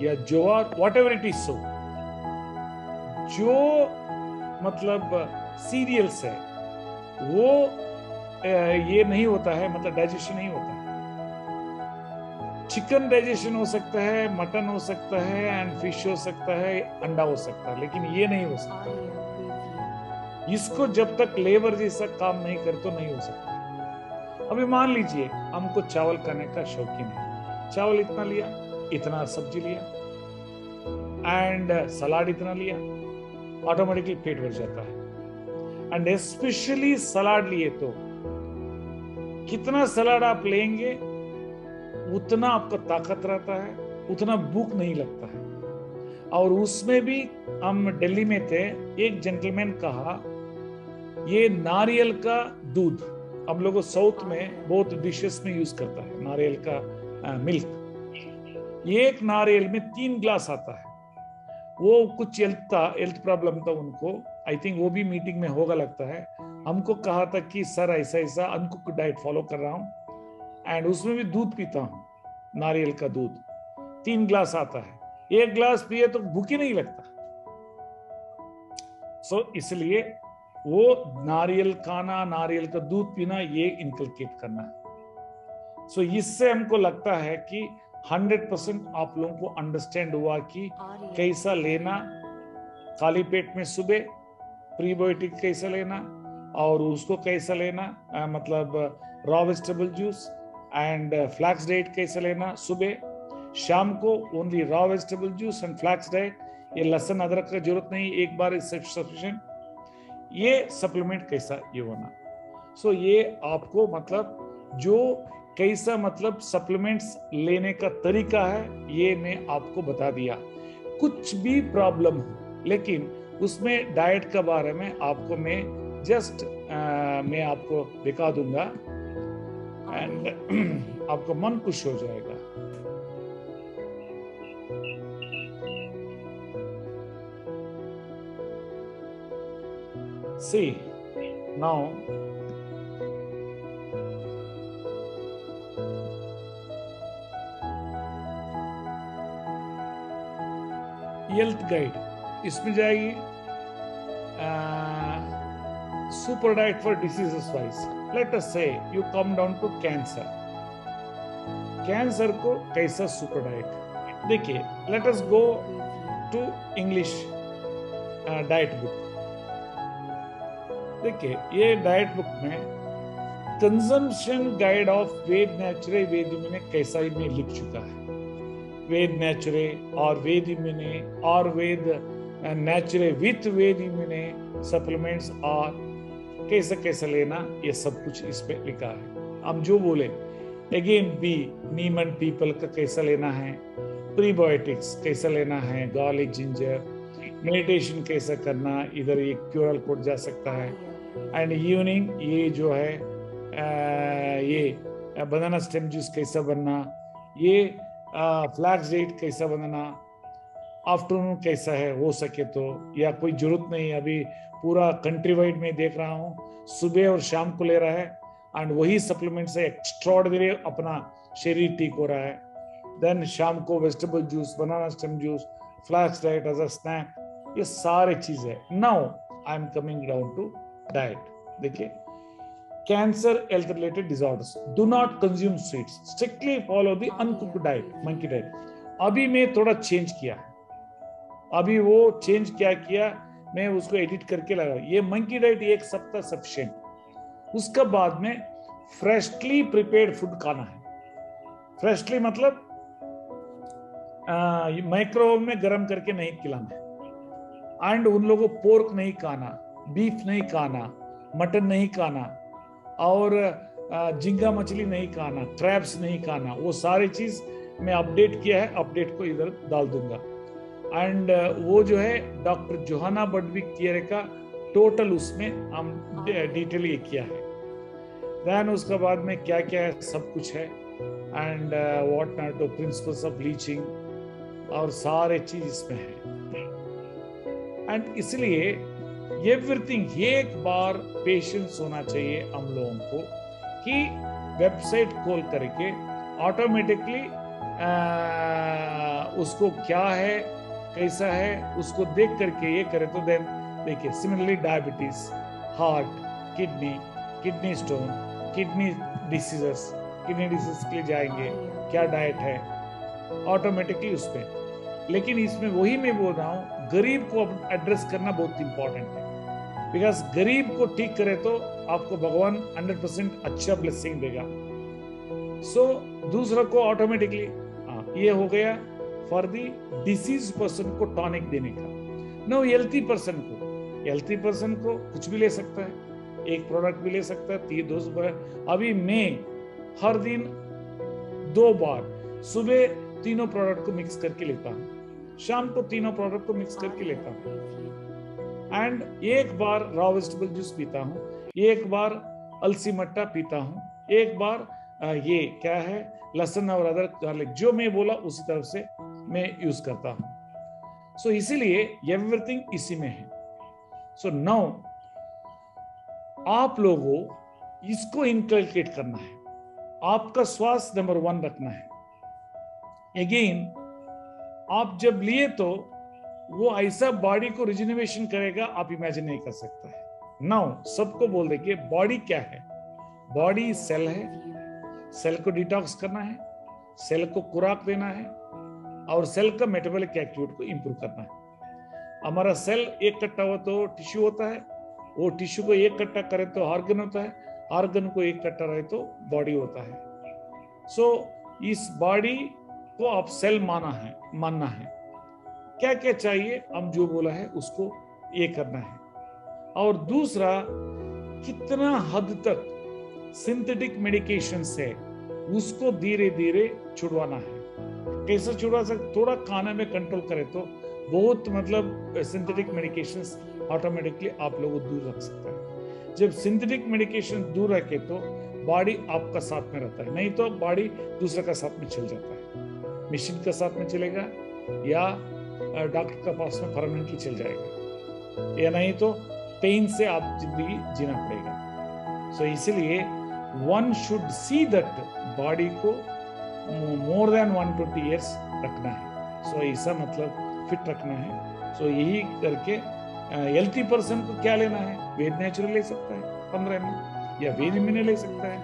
या ज्वार, व्हाटएवर इट इज। सो जो मतलब सीरियल्स है वो ये नहीं होता है, मतलब डाइजेशन नहीं होता है। चिकन डाइजेशन हो सकता है, मटन हो सकता है, एंड फिश हो सकता है, अंडा हो सकता है, लेकिन ये नहीं हो सकता। इसको जब तक लेबर जैसा काम नहीं कर तो नहीं हो सकता। अभी मान लीजिए हमको चावल खाने का शौकीन है, चावल इतना लिया, इतना सब्जी लिया एंड सलाद इतना लिया, ऑटोमेटिकली पेट भर जाता है। एंड स्पेशली सलाद लिए तो कितना सलाद आप लेंगे उतना आपका ताकत रहता है, उतना भूख नहीं लगता है। और उसमें भी हम दिल्ली में थे, एक जेंटलमैन कहा ये नारियल का दूध, हम लोग साउथ में बहुत डिशेस में यूज करता है नारियल का मिल्क। एक नारियल में 3 ग्लास आता है। वो कुछ हेल्थ प्रॉब्लम था उनको, आई थिंक वो भी मीटिंग में होगा लगता है। हमको कहा था कि सर ऐसा ऐसा अनकुक्ड डाइट फॉलो कर रहा हूँ एंड उसमें भी दूध पीता हूँ, नारियल का दूध 3 ग्लास आता है, 1 ग्लास पिए तो भूख ही नहीं लगता। सो इसलिए वो नारियल खाना, नारियल का दूध पीना, ये इनकलकेट करना है। सो इससे हमको लगता है कि 100% आप लोगों को अंडरस्टैंड हुआ कि कैसा लेना खाली पेट में सुबह, प्रीबायोटिक कैसा लेना और उसको कैसा लेना, मतलब raw vegetable juice and flax diet कैसे लेना सुबह, शाम को only raw vegetable juice and flax diet, ये लहसुन अदरक का जरूरत नहीं, एक बार इज सफिशिएंट। ये सप्लीमेंट कैसा ये होना। सो ये आपको मतलब जो कैसा मतलब सप्लीमेंट्स लेने का तरीका है ये मैं आपको बता दिया। कुछ भी प्रॉब्लम हो लेकिन उसमें डाइट के बारे में आपको मैं जस्ट मैं आपको दिखा दूंगा एंड आपको मन खुश हो जाएगा। See now हेल्थ गाइड, इसमें जाएगी super diet for diseases wise. Let us say you come down to cancer, cancer को कैसा सुपर डाइट। देखिए let us go to English diet book. देखिए ये डाइट बुक में consumption guide of Ved nature Ved immune कैसा ही में लिख चुका है। वेद नेचुरे और वेद इम्यूने और वेद नेचुरे विथ वेद इम्यूने सप्लीमेंट्स और कैसा कैसा लेना, ये सब कुछ इस पे लिखा है। हम जो बोले अगेन बी नीमन पीपल का कैसा लेना है, प्रीबायोटिक्स कैसा लेना है, गार्लिक जिंजर, मेडिटेशन कैसा करना, इधर ये क्यूरल कोड जा सकता है। एंड इवनिंग ये जो है ये बनाना स्टेम जूस कैसा बनना, ये फ्लैक्स डाइट कैसा बनाना, आफ्टरनून कैसा है हो सके तो, या कोई जरूरत नहीं अभी पूरा कंट्री वाइड में देख रहा हूँ सुबह और शाम को ले रहा है एंड वही सप्लीमेंट से एक्स्ट्राऑर्डिनरी अपना शरीर ठीक हो रहा है। देन शाम को vegetable juice, banana stem juice, flax diet as a snack, ये सारे चीज है। Now I am coming down to diet. देखिए cancer health related disorders, do not consume sweets, strictly follow the uncooked diet, monkey diet. अभी मैं थोड़ा change किया, अभी वो चेंज क्या किया मैं उसको एडिट करके लगा। ये मंकी डाइट एक सप्ताह सफिशिएंट, उसके बाद में फ्रेशली प्रिपेयर्ड फूड खाना है। फ्रेशली मतलब माइक्रोवेव में गर्म करके नहीं खिलाना है। एंड उन लोगों को पोर्क नहीं खाना, बीफ नहीं खाना, मटन नहीं खाना और झींगा मछली नहीं खाना, क्रैब्स नहीं खाना, वो सारी चीज मैं अपडेट किया है, अपडेट को इधर डाल दूंगा। एंड वो जो है डॉक्टर जोहाना बडविक थियरी का टोटल उसमें हम डिटेल ये किया है। देन उसके बाद में क्या क्या है सब कुछ है and what not to principles of leaching और सारे चीज इसमें है। एंड इसलिए एवरीथिंग एक बार पेशेंस होना चाहिए हम लोगों को कि वेबसाइट खोल करके ऑटोमेटिकली उसको क्या है कैसा है उसको देख करके ये करे तो देन देखिए similarly diabetes, heart, kidney stone, kidney diseases, kidney disease के लिए जाएंगे क्या डाइट है ऑटोमेटिकली उस पर। लेकिन इसमें वही मैं बोल रहा हूँ गरीब को एड्रेस करना बहुत इंपॉर्टेंट है, बिकॉज गरीब को ठीक करे तो आपको भगवान 100% अच्छा ब्लेसिंग देगा। सो दूसरा को ऑटोमेटिकली ये हो गया फॉर दी डिसीज पर्सन को टॉनिक देने का। नो हेल्थी पर्सन को कुछ भी ले सकता है, एक प्रोडक्ट भी ले सकता है, 2 बार। अभी मैं हर दिन 2 बार सुबह तीनों प्रोडक्ट को मिक्स करके लेता हूँ, शाम को तीनों प्रोडक्ट को मिक्स करके लेता हूँ। एंड एक बार रॉ वेजिटेबल जूस पीता हूँ, एक बार अलसी मट्टा पीता हूँ, एक बार ये क्या है लहसुन और अदरक गार्लिक, जो मैं बोला उसी तरफ से मैं यूज करता हूँ। सो इसीलिए एवरीथिंग इसी में है। सो नाउ आप लोगों इसको इनकलकेट करना है, आपका स्वास्थ्य नंबर 1 रखना है। अगेन आप जब लिए तो वो ऐसा बॉडी को रिजेनरेशन करेगा आप इमेजिन नहीं कर सकता है। नाउ सबको बोल दे कि बॉडी क्या है, बॉडी सेल है, सेल को डिटॉक्स करना है, सेल को खुराक देना है और सेल का मेटाबॉलिक एक्टिविटी को इंप्रूव करना है। हमारा सेल एक कट्टा हो तो टिश्यू होता है, वो टिश्यू को एक कट्टा करे तो ऑर्गन होता है, ऑर्गन को एक कट्टा रहे तो बॉडी होता है। सो इस बॉडी को आप सेल मानना है। क्या क्या चाहिए, हम जो बोला है उसको ये करना है। और दूसरा, कितना हद तक सिंथेटिक मेडिकेशन से उसको धीरे धीरे छुड़वाना है। कैसे छुड़वा सकते, थोड़ा खाने में कंट्रोल करें तो बहुत मतलब सिंथेटिक मेडिकेशंस ऑटोमेटिकली आप लोगों को दूर रख सकता है। जब सिंथेटिक मेडिकेशन दूर रखे तो बॉडी आपका साथ में रहता है, नहीं तो बॉडी दूसरे का साथ में चल जाता है। मशीन का साथ में चलेगा या डॉक्टर का पास में परमानेंटली चल जाएगा, या नहीं तो पेन से आप जिंदगी जीना पड़ेगा। सो इसलिए one should see that body को मोर देन 120 ईयर्स रखना है। सो ऐसा मतलब फिट रखना है। सो यही करके हेल्थी पर्सन को क्या लेना है, वेद नेचुरल ले सकता है 15 ml, या वेद इम्यूनो ले सकता है,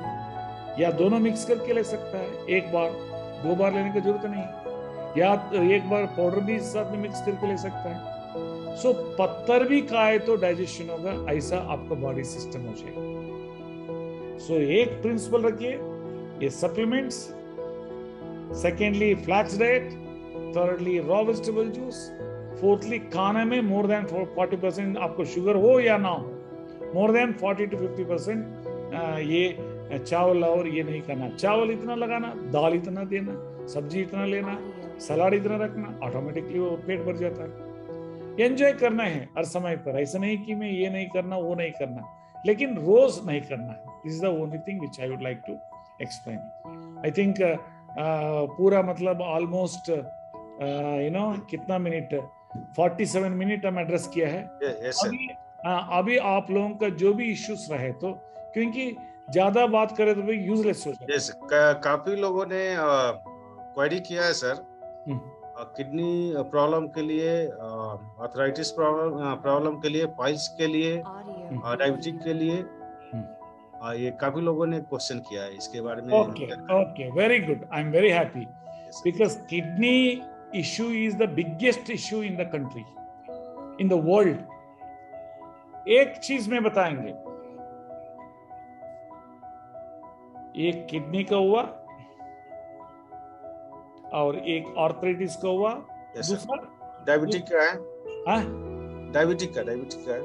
या दोनों मिक्स करके ले सकता है। एक बार 2 बार लेने की जरूरत नहीं, या एक बार पाउडर भी साथ में मिक्स करके ले सकता है। सो पत्थर भी खाए तो डाइजेशन होगा, ऐसा आपका बॉडी सिस्टम हो जाएगा। सो एक प्रिंसिपल रखिए, ये supplements, secondly flax diet, thirdly raw vegetable juice, fourthly खाने में मोर देन 40% आपको शुगर हो या ना हो, मोर देन 40 to 50% ये चावल और ये नहीं करना। चावल इतना लगाना, दाल इतना देना, सब्जी इतना लेना, सलाद इतना रखना, ऑटोमेटिकली वो पेट भर जाता है। एंजॉय करना है हर समय पर, ऐसा नहीं कि मैं ये नहीं करना वो नहीं करना, लेकिन रोज नहीं करना है। This is the only thing which I would like to explain. I think पूरा मतलब ऑलमोस्ट कितना मिनट, 47 मिनट हम एड्रेस किया है। अभी आप लोगों का जो भी इश्यूज रहे तो, क्योंकि ज्यादा बात करें तो भाई यूजलेस हो जाए। yes, काफी लोगों ने क्वेरी किया है सर, किडनी प्रॉब्लम के लिए, आर्थराइटिस प्रॉब्लम के लिए, पाइल्स के लिए, डायबिटिक के लिए, ये काफी लोगों ने क्वेश्चन किया है इसके बारे में। Okay, very good, I am very happy, because kidney issue is the biggest issue in the country, in the world. एक चीज में बताएंगे, एक किडनी का हुआ और एक आर्थराइटिस का हुआ, दूसरा डायबिटिक का है, डायबिटिक का है,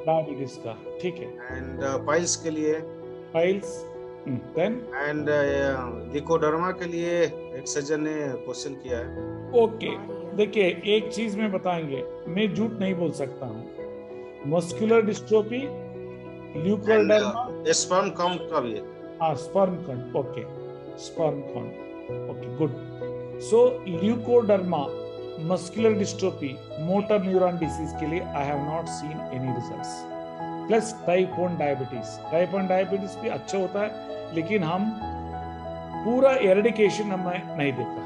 डायबिटीज का, ठीक है। एंड पाइल्स के लिए, पाइल्स, देन एंड लिकोडर्मा के लिए एक सज्जन ने क्वेश्चन किया है। ओके, देखिए एक चीज में बताएंगे, मैं झूठ नहीं बोल सकता हूँ। Muscular dystrophy, leucoderma, sperm count का भी है। Sperm count, okay, sperm count, okay, good. So leucoderma, muscular dystrophy, motor neuron disease के लिए I have not seen any results. Plus type 1 diabetes भी अच्छा होता है, लेकिन हम पूरा एरेडिकेशन हमें नहीं देता।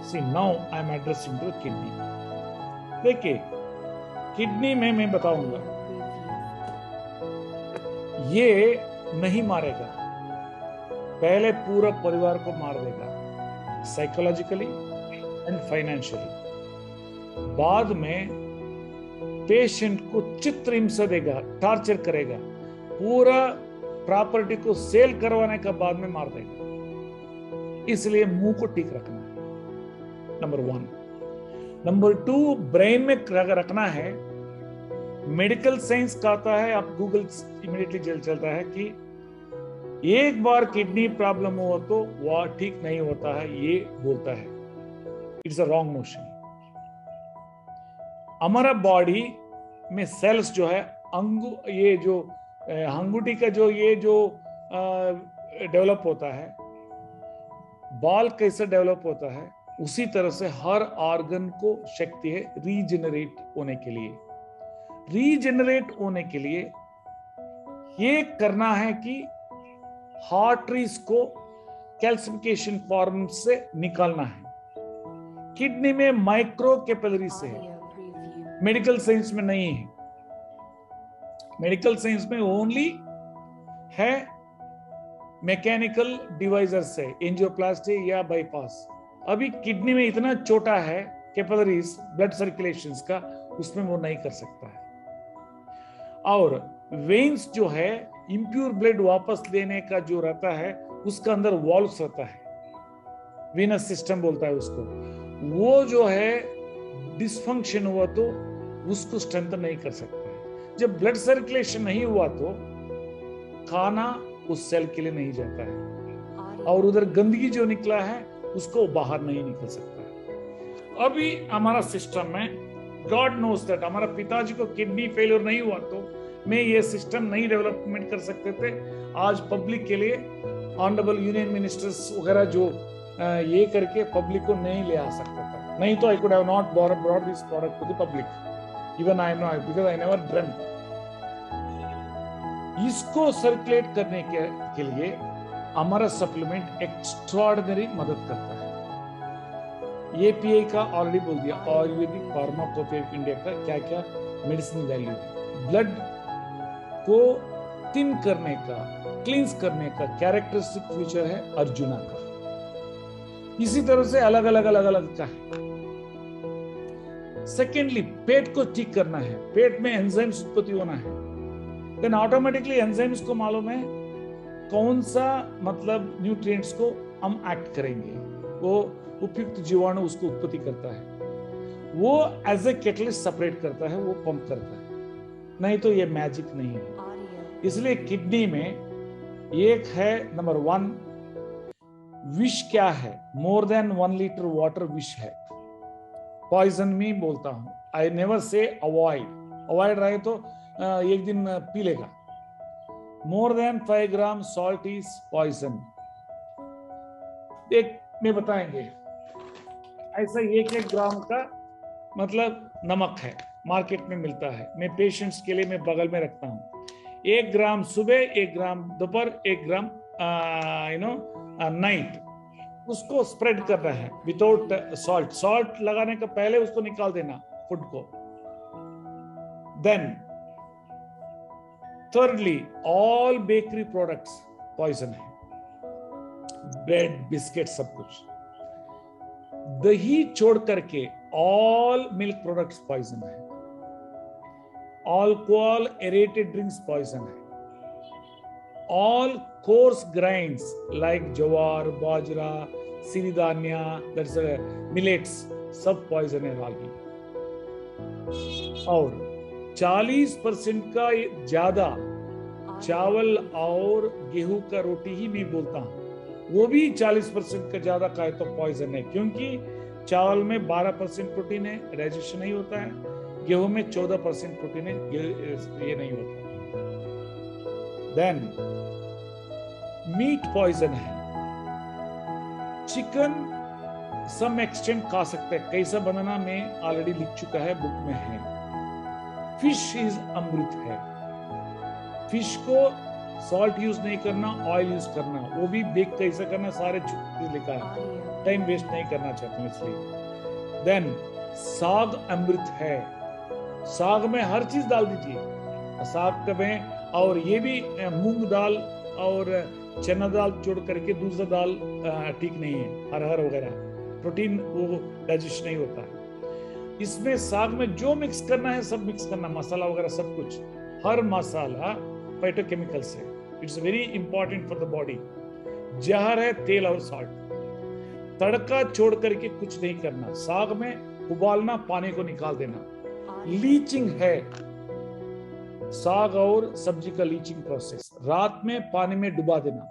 See now I am addressing to kidney. देखिए किडनी में मैं बताऊंगा, ये नहीं मारेगा, पहले पूरा परिवार को मार देगा, साइकोलॉजिकली एंड फाइनेंशियली। बाद में पेशेंट को चित्र हिंसा देगा, टॉर्चर करेगा, पूरा प्रॉपर्टी को सेल करवाने का बाद में मार देगा। इसलिए मुंह को ठीक रखना है, नंबर 1। नंबर 2, ब्रेन में रखना है। मेडिकल साइंस कहता है, आप गूगल इमीडिएटली चलता है कि एक बार किडनी प्रॉब्लम हुआ तो वह ठीक नहीं होता है, ये बोलता है। It's a wrong notion. हमारा बॉडी में सेल्स जो है, ये जो अंगूठी का जो डेवलप होता है, बाल कैसे डेवलप होता है, उसी तरह से हर ऑर्गन को शक्ति है रीजनरेट होने के लिए। रीजनरेट होने के लिए ये करना है कि आर्टरीज को कैल्सिफिकेशन फॉर्म से निकालना है। किडनी में माइक्रो कैपिलरी से है, मेडिकल साइंस में नहीं है। मेडिकल साइंस में ओनली है मैकेनिकल डिवाइजर से, एंजियोप्लास्टी या बाईपास। अभी किडनी में इतना छोटा है कैपिलरीज, ब्लड सर्कुलेशंस का, उसमें वो नहीं कर सकता है। और वेन्स जो है, इंप्योर ब्लड वापस लेने का जो रहता है, उसका अंदर वॉल्व्स रहता है। वीनस सिस्टम बोलता है उसको, वो जो है डिसफंक्शन हुआ तो उसको स्ट्रेंथन नहीं कर सकता है। जब ब्लड सर्कुलेशन नहीं हुआ तो खाना उस सेल के लिए नहीं जाता है, और उधर गंदगी जो निकला है उसको बाहर नहीं निकल सकता है। अभी हमारा सिस्टम में गॉड नोस दैट, हमारा पिताजी को किडनी फेलियर नहीं हुआ तो मैं ये सिस्टम नहीं डेवलपमेंट कर सकते थे। आज पब्लिक के लिए ऑनरेबल यूनियन मिनिस्टर्स वगैरह जो ये करके पब्लिक को नहीं ले आ सकता था, नहीं तो I could have not brought this product to the public, even I know because I never dreamed. इसको सर्कुलेट करने के लिए हमारा सप्लीमेंट एक्स्ट्राऑर्डिनरी मदद करता है। एपीआई का ऑलरेडी बोल दिया, आयुर्वेदिक फार्माकोपी ऑफ इंडिया का क्या क्या मेडिसिन वैल्यू है। ब्लड को थिन करने का, क्लींस करने का कैरेक्टरिस्टिक फीचर है अर्जुना का। इसी तरह से अलग अलग का है। सेकेंडली, पेट को ठीक करना है, पेट में एंजाइम्स उत्पत्ति होना है, देन ऑटोमेटिकली एंजाइम्स को मालूम है कौन सा मतलब न्यूट्रिएंट्स को हम एक्ट करेंगे, वो उपयुक्त जीवाणु उसको उत्पत्ति करता है, वो एज ए कैटलिस्ट सेपरेट करता है, वो पंप करता है, नहीं तो ये मैजिक नहीं है। इसलिए किडनी में एक है नंबर 1 विष क्या है, मोर देन 1 लीटर वाटर विष है। पॉइजन में बोलता हूं, आई नेवर से अवॉइड रहे तो एक दिन पी लेगा। More than 5 gram salt is poison. एक में बताएंगे ऐसा 1 ग्राम का मतलब नमक है, मार्केट में मिलता है, मैं पेशेंट्स के लिए मैं बगल में रखता हूं। 1 ग्राम सुबह, 1 ग्राम दोपहर, 1 ग्राम नाइट, उसको स्प्रेड कर रहा है विदाउट सॉल्ट लगाने का पहले उसको निकाल देना फूड को। Then thirdly, all bakery products poison है, ब्रेड बिस्किट सब कुछ। दही छोड़ करके ऑल मिल्क प्रोडक्ट्स पॉइजन है, अल्कोहल एरेटेड ड्रिंक्स पॉइजन है, all coarse grinds like jowar, bajra, siridhanya, that's millets, सब पॉइजन है रागी। और 40% का ज्यादा चावल और गेहूं का रोटी ही मैं बोलता हूं, वो भी 40% का ज्यादा खाए तो पॉइजन है, क्योंकि चावल में 12% प्रोटीन है, डाइजेशन नहीं होता है, गेहूं में 14% प्रोटीन है, ये नहीं होता। देन मीट पॉइजन है, चिकन सम एक्सटेंट खा सकते हैं, कैसा बनाना मैं ऑलरेडी लिख चुका है, बुक में है। फिश इज अमृत है, फिश को सॉल्ट यूज नहीं करना, ऑयल यूज करना, वो भी बेक कैसे करना, सारे चीज लिखा है, टाइम वेस्ट नहीं करना चाहता हूं इसलिए। देन साग अमृत है, साग में हर चीज डाल दीजिए, साग में, और ये भी मूंग दाल और चना दाल छोड़ करके दूसरा दाल ठीक नहीं है, हर वगैरह प्रोटीन वो डाइजेशन नहीं होता है। इसमें साग में जो मिक्स करना है सब मिक्स करना, मसाला वगैरह सब कुछ, हर मसाला फाइटोकेमिकल से, it's very important for the body. जहर है तेल और सॉल्ट, तड़का छोड़ करके कुछ नहीं करना, साग में उबालना, पानी को निकाल देना। लीचिंग है, साग और सब्जी का लीचिंग प्रोसेस, रात में पानी में डुबा देना,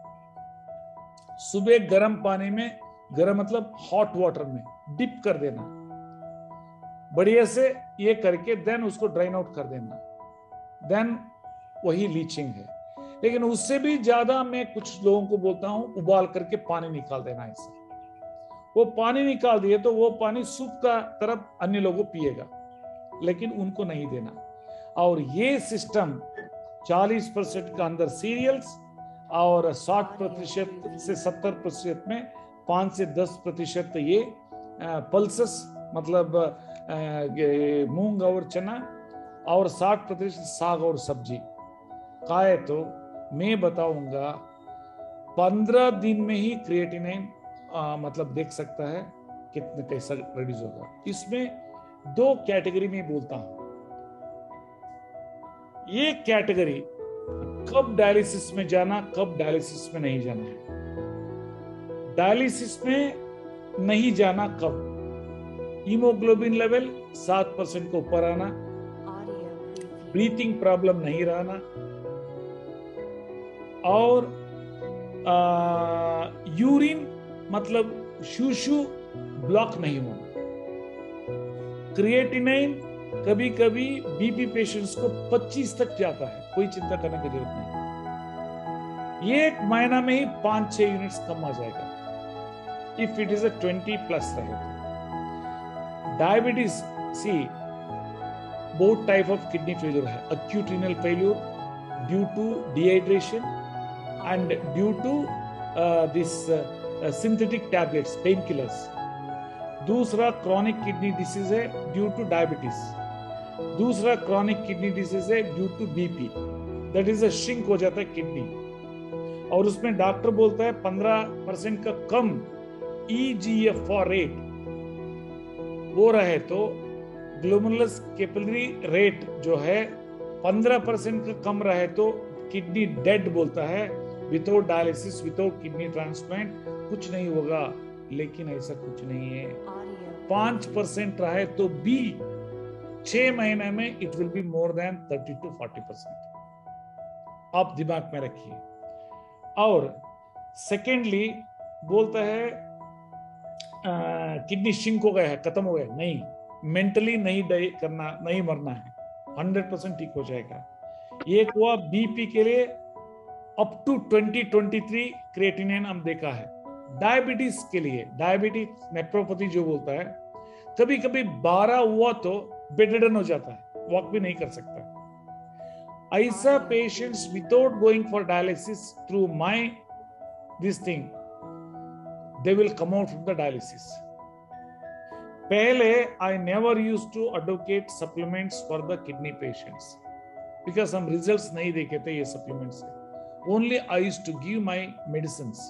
सुबह गर्म पानी में, गर्म मतलब हॉट वाटर में डिप कर देना, बढ़िया से ये करके देन उसको ड्राइन आउट कर देना, देन वही लीचिंग है। लेकिन उससे भी ज्यादा मैं कुछ लोगों को बोलता हूं उबाल करके पानी निकाल देना है। वो पानी निकाल दिए तो वो पानी सूप का तरफ अन्य लोगों पिएगा, लेकिन उनको नहीं देना। और ये सिस्टम 40% का अंदर सीरियल्स और 60% से 70% में 5 से 10% ये पल्सेस मतलब मूंग और चना, और 60% साग और सब्जी खाए तो मैं बताऊंगा 15 दिन में ही क्रिएटिनिन मतलब देख सकता है कितने कैसा रिड्यूस होगा। इसमें 2 कैटेगरी में बोलता हूं, ये कैटेगरी कब डायलिसिस में जाना, कब डायलिसिस में नहीं जाना है। डायलिसिस में नहीं जाना कब? हीमोग्लोबिन लेवल 7% को ऊपर आना, ब्रीथिंग प्रॉब्लम नहीं रहना, और यूरिन मतलब शूशु ब्लॉक नहीं होना। क्रिएटिनिन कभी कभी बीपी पेशेंट्स को 25 तक जाता है, कोई चिंता करने की जरूरत नहीं। ये 1 महीना में ही 5-6 यूनिट्स कम आ जाएगा इफ इट इज 20+ रहे तो। Diabetes, see both type of kidney failure है, acute renal failure due to dehydration and due to this synthetic tablets, pain killers. दूसरा क्रॉनिक किडनी डिसीज है ड्यू टू डायबिटीज। दूसरा chronic kidney disease है due to BP, that is shrink हो जाता है kidney, और उसमें डॉक्टर बोलता है 15% का कम EGFR रेट वो रहे तो ग्लोमेरुलस कैपिलरी रेट जो है 15% का कम रहे तो किडनी डेड बोलता है। Without dialysis, without kidney transplant कुछ नहीं होगा, लेकिन ऐसा कुछ नहीं है। 5% रहे तो भी 6 महीने में it will be more than 30 to 40%। आप दिमाग में रखिए। और सेकेंडली बोलता है किडनी शिंक हो गया है, खत्म हो गया, नहीं, मेंटली नहीं करना, नहीं मरना है, 100% ठीक हो जाएगा। एक हुआ बीपी के लिए अप टू 20-23 क्रिएटिनिन हम देखा है। डायबिटीज के लिए, डायबिटीज नेफ्रोपैथी जो बोलता है, कभी कभी 12 हुआ तो बेडरिडन हो जाता है, वॉक भी नहीं कर सकता। ऐसा patients without going for dialysis through my this thing, they will come out from the dialysis. पहले I never used to advocate supplements for the kidney patients because हम results नहीं देखे थे ये supplements से. Only I used to give my medicines.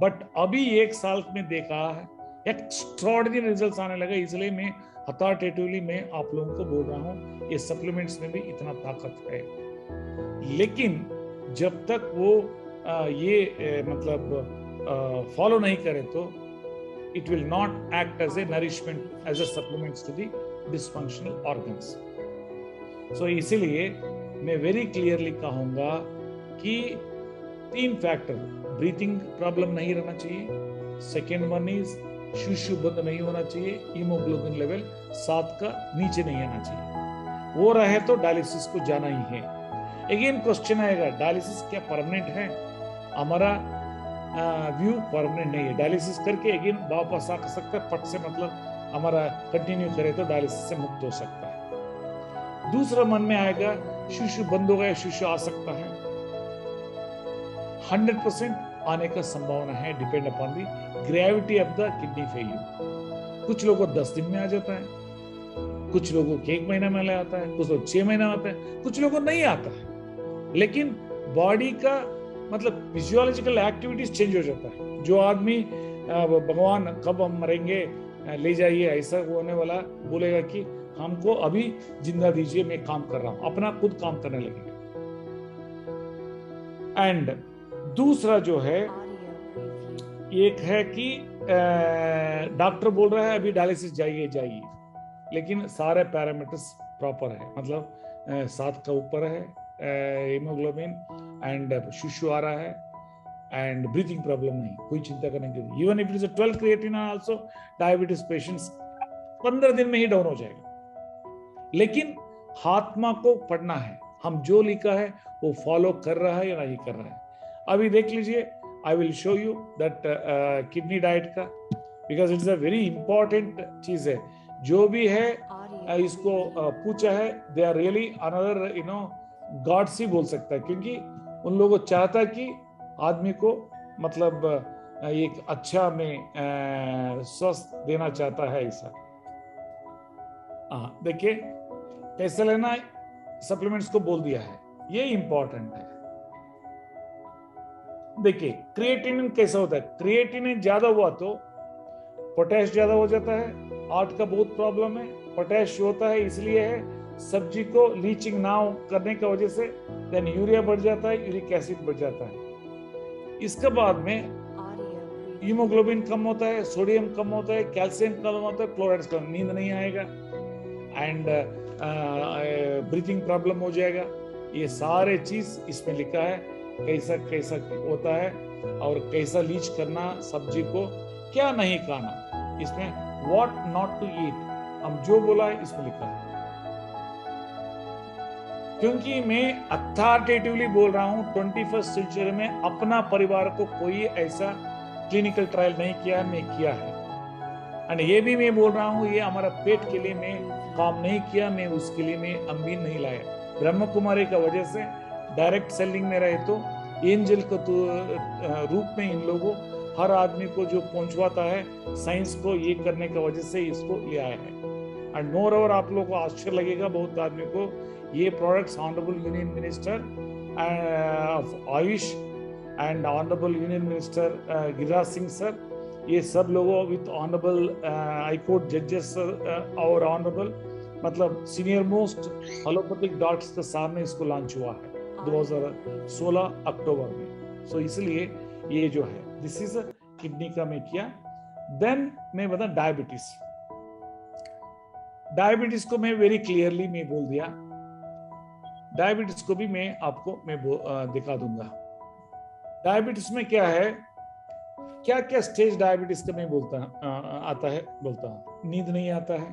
But अभी 1 साल में देखा है extraordinary results आने लगा, इसलिए मैं authoritatively मैं आप लोगों को बोल रहा हूँ ये supplements में भी इतना ताकत है। लेकिन जब तक वो ये मतलब फॉलो नहीं करें तो it will not act as a nourishment, as a supplements to the dysfunctional organs. So इसीलिए मैं very clearly कहूँगा कि 3 फैक्टर, ब्रीथिंग प्रॉब्लम नहीं रहना चाहिए, सेकेंड वन इज शूशु बंद नहीं होना चाहिए, हीमोग्लोबिन लेवल 7 का नीचे नहीं आना चाहिए, वो रहे तो डायलिसिस को जाना ही है। अगेन क्वेश्चन आएगा, डायलिसिस क्या परमानेंट है? हमारा व्यू परमानेंट नहीं है। डायलिसिस करके अगेन वापस आ सकता है, फट से मतलब हमारा कंटिन्यू करे तो डायलिसिस से मुक्त हो सकता है। दूसरा मन में आएगा शूशु बंद हो गया, शूशु आ सकता है, 100% आने का संभावना है, depend upon the gravity of the kidney failure. कुछ लोगों को 10 दिन में आ जाता है, कुछ लोगों को 1 महीना में आता है, कुछ लोग 6 महीना में आता है, कुछ लोगों को नहीं आता है। लेकिन बॉडी का मतलब फिजियोलॉजिकल एक्टिविटीज चेंज हो जाता है। जो आदमी भगवान कब हम मरेंगे ले जाइए ऐसा होने वाला बोलेगा कि हमको अभी जिंदा दीजिए, मैं काम कर रहा हूं, अपना खुद काम करने लगेगा। एंड दूसरा जो है, एक है कि डॉक्टर बोल रहा है अभी डायलिसिस जाइए, लेकिन सारे पैरामीटर्स प्रॉपर है, मतलब 7 का ऊपर है हीमोग्लोबिन एंड शूशु आ रहा है एंड ब्रीथिंग प्रॉब्लम नहीं, कोई चिंता करने की। Even if it is 12 creatinine also, diabetes patients 15 दिन में ही डाउन हो जाएगा। लेकिन आत्मा को पढ़ना है, हम जो लिखा है वो फॉलो कर रहा है या नहीं कर रहा है। अभी देख लीजिए, I will show you that kidney diet का, because it is a very important चीज है। जो भी है इसको पूछा है, they are really another gods ही बोल सकता है, क्योंकि उन लोगों को चाहता है कि आदमी को मतलब एक अच्छा में स्वस्थ देना चाहता है ऐसा। देखिए कैसे लेना सप्लीमेंट्स को बोल दिया है, ये इंपॉर्टेंट है। देखिए क्रिएटिनिन कैसा होता है, क्रिएटिनिन ज्यादा हुआ तो पोटेश ज्यादा हो जाता है, हार्ट का बहुत प्रॉब्लम है, पोटेश होता है इसलिए है सब्जी को लीचिंग ना करने की वजह से, देन यूरिया बढ़ जाता है, यूरिक एसिड बढ़ जाता है। इसके बाद में हीमोग्लोबिन कम होता है, सोडियम कम होता है, कैल्शियम कम होता है, क्लोराइड कम, नींद नहीं आएगा एंड ब्रीथिंग प्रॉब्लम हो जाएगा। ये सारे चीज इसमें लिखा है, कैसा कैसा होता है और कैसा लीच करना सब्जी को, क्या नहीं खाना, इसमें व्हाट नॉट टू ईट, हम जो बोला है इसमें लिखा है। क्योंकि मैं अथॉरिटेटिवली बोल रहा हूं, 21st सेंचुरी में अपना परिवार को कोई ऐसा क्लिनिकल ट्रायल नहीं किया, मैं किया है। एंड ये भी मैं बोल रहा हूँ, ये हमारा पेट के लिए मैं काम नहीं किया, मैं उसके लिए मैं अम्बीन नहीं लाया। ब्रह्म कुमारी का वजह से डायरेक्ट सेलिंग में रहे तो एंजल को तो रूप में इन लोगों हर आदमी को जो पहुंचवाता है साइंस को, ये करने की वजह से इसको ले आया है। एंड मोर ओवर आप लोगों को आश्चर्य लगेगा बहुत आदमी को, ये products honourable union minister of Ayush and honourable union minister Giriraj Singh sir, ये सब लोगों विथ ऑनरेबल हाई कोर्ट जजेस और ऑनरेबल मतलब सीनियर मोस्ट एलोपैथिक डॉक्टर्स के सामने इसको लॉन्च हुआ है 2016 अक्टूबर में। सो इसलिए ये जो है दिस इज किडनी का मैं किया। देन मैं बता डायबिटीज को मैं वेरी क्लियरली मैं बोल दिया। डायबिटीज को भी मैं आपको मैं दिखा दूंगा। डायबिटीज में क्या है, क्या क्या स्टेज डायबिटीज का मैं बोलता हूँ। नींद नहीं आता है,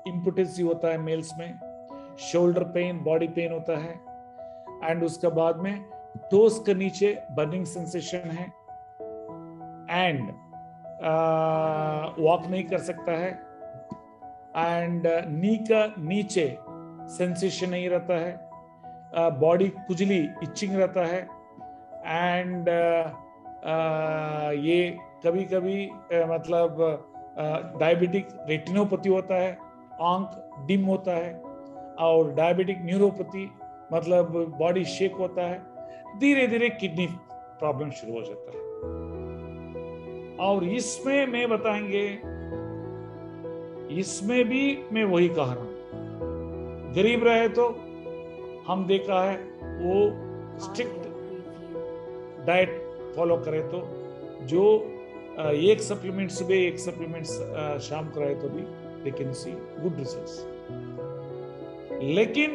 इम्पोटेंसी होता है मेल्स में, शोल्डर पेन, बॉडी पेन होता है, एंड उसके बाद में टोस के नीचे बर्निंग सेंसेशन है, एंड वॉक नहीं कर सकता है, एंड नी का नीचे सेंसेशन नहीं रहता है, बॉडी खुजली इचिंग रहता है, एंड ये कभी कभी मतलब डायबिटिक रेटिनोपैथी होता है, आंख डिम होता है, और डायबिटिक न्यूरोपैथी मतलब बॉडी शेक होता है। धीरे धीरे किडनी प्रॉब्लम शुरू हो जाता है। और इसमें मैं बताएंगे, इसमें भी मैं वही कह रहा हूं, गरीब रहे तो हम देखा है वो स्ट्रिक्ट डाइट फॉलो करे तो जो एक सप्लीमेंट सुबह एक सप्लीमेंट शाम को रहे तो भी they can see good results. लेकिन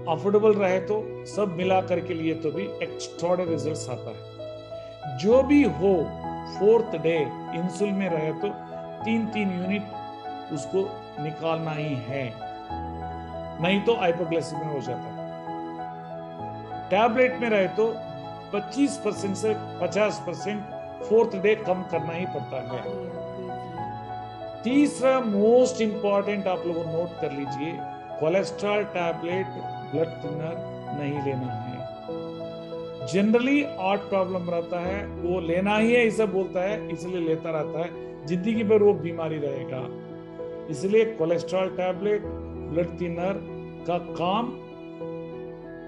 अफोर्डेबल रहे तो सब मिला करके लिए तो भी एक्स्ट्राऑर्डिनरी रिजल्ट्स आता है। जो भी हो 4th डे इंसुलिन में रहे तो 3 यूनिट उसको निकालना ही है, नहीं तो हाइपोग्लाइसेमिया हो जाता है। टैबलेट में रहे तो 25% से 50% 4th डे कम करना ही पड़ता है। तीसरा मोस्ट इंपॉर्टेंट आप लोग नोट कर लीजिए, कोलेस्ट्रॉल टैबलेट, ब्लड थिनर नहीं लेना है। जनरली हार्ट प्रॉब्लम रहता है, वो लेना ही है ऐसा बोलता है, इसलिए लेता रहता है, जिंदगी भर वो बीमारी रहेगा। इसलिए कोलेस्ट्रॉल टैबलेट, ब्लड थिनर का काम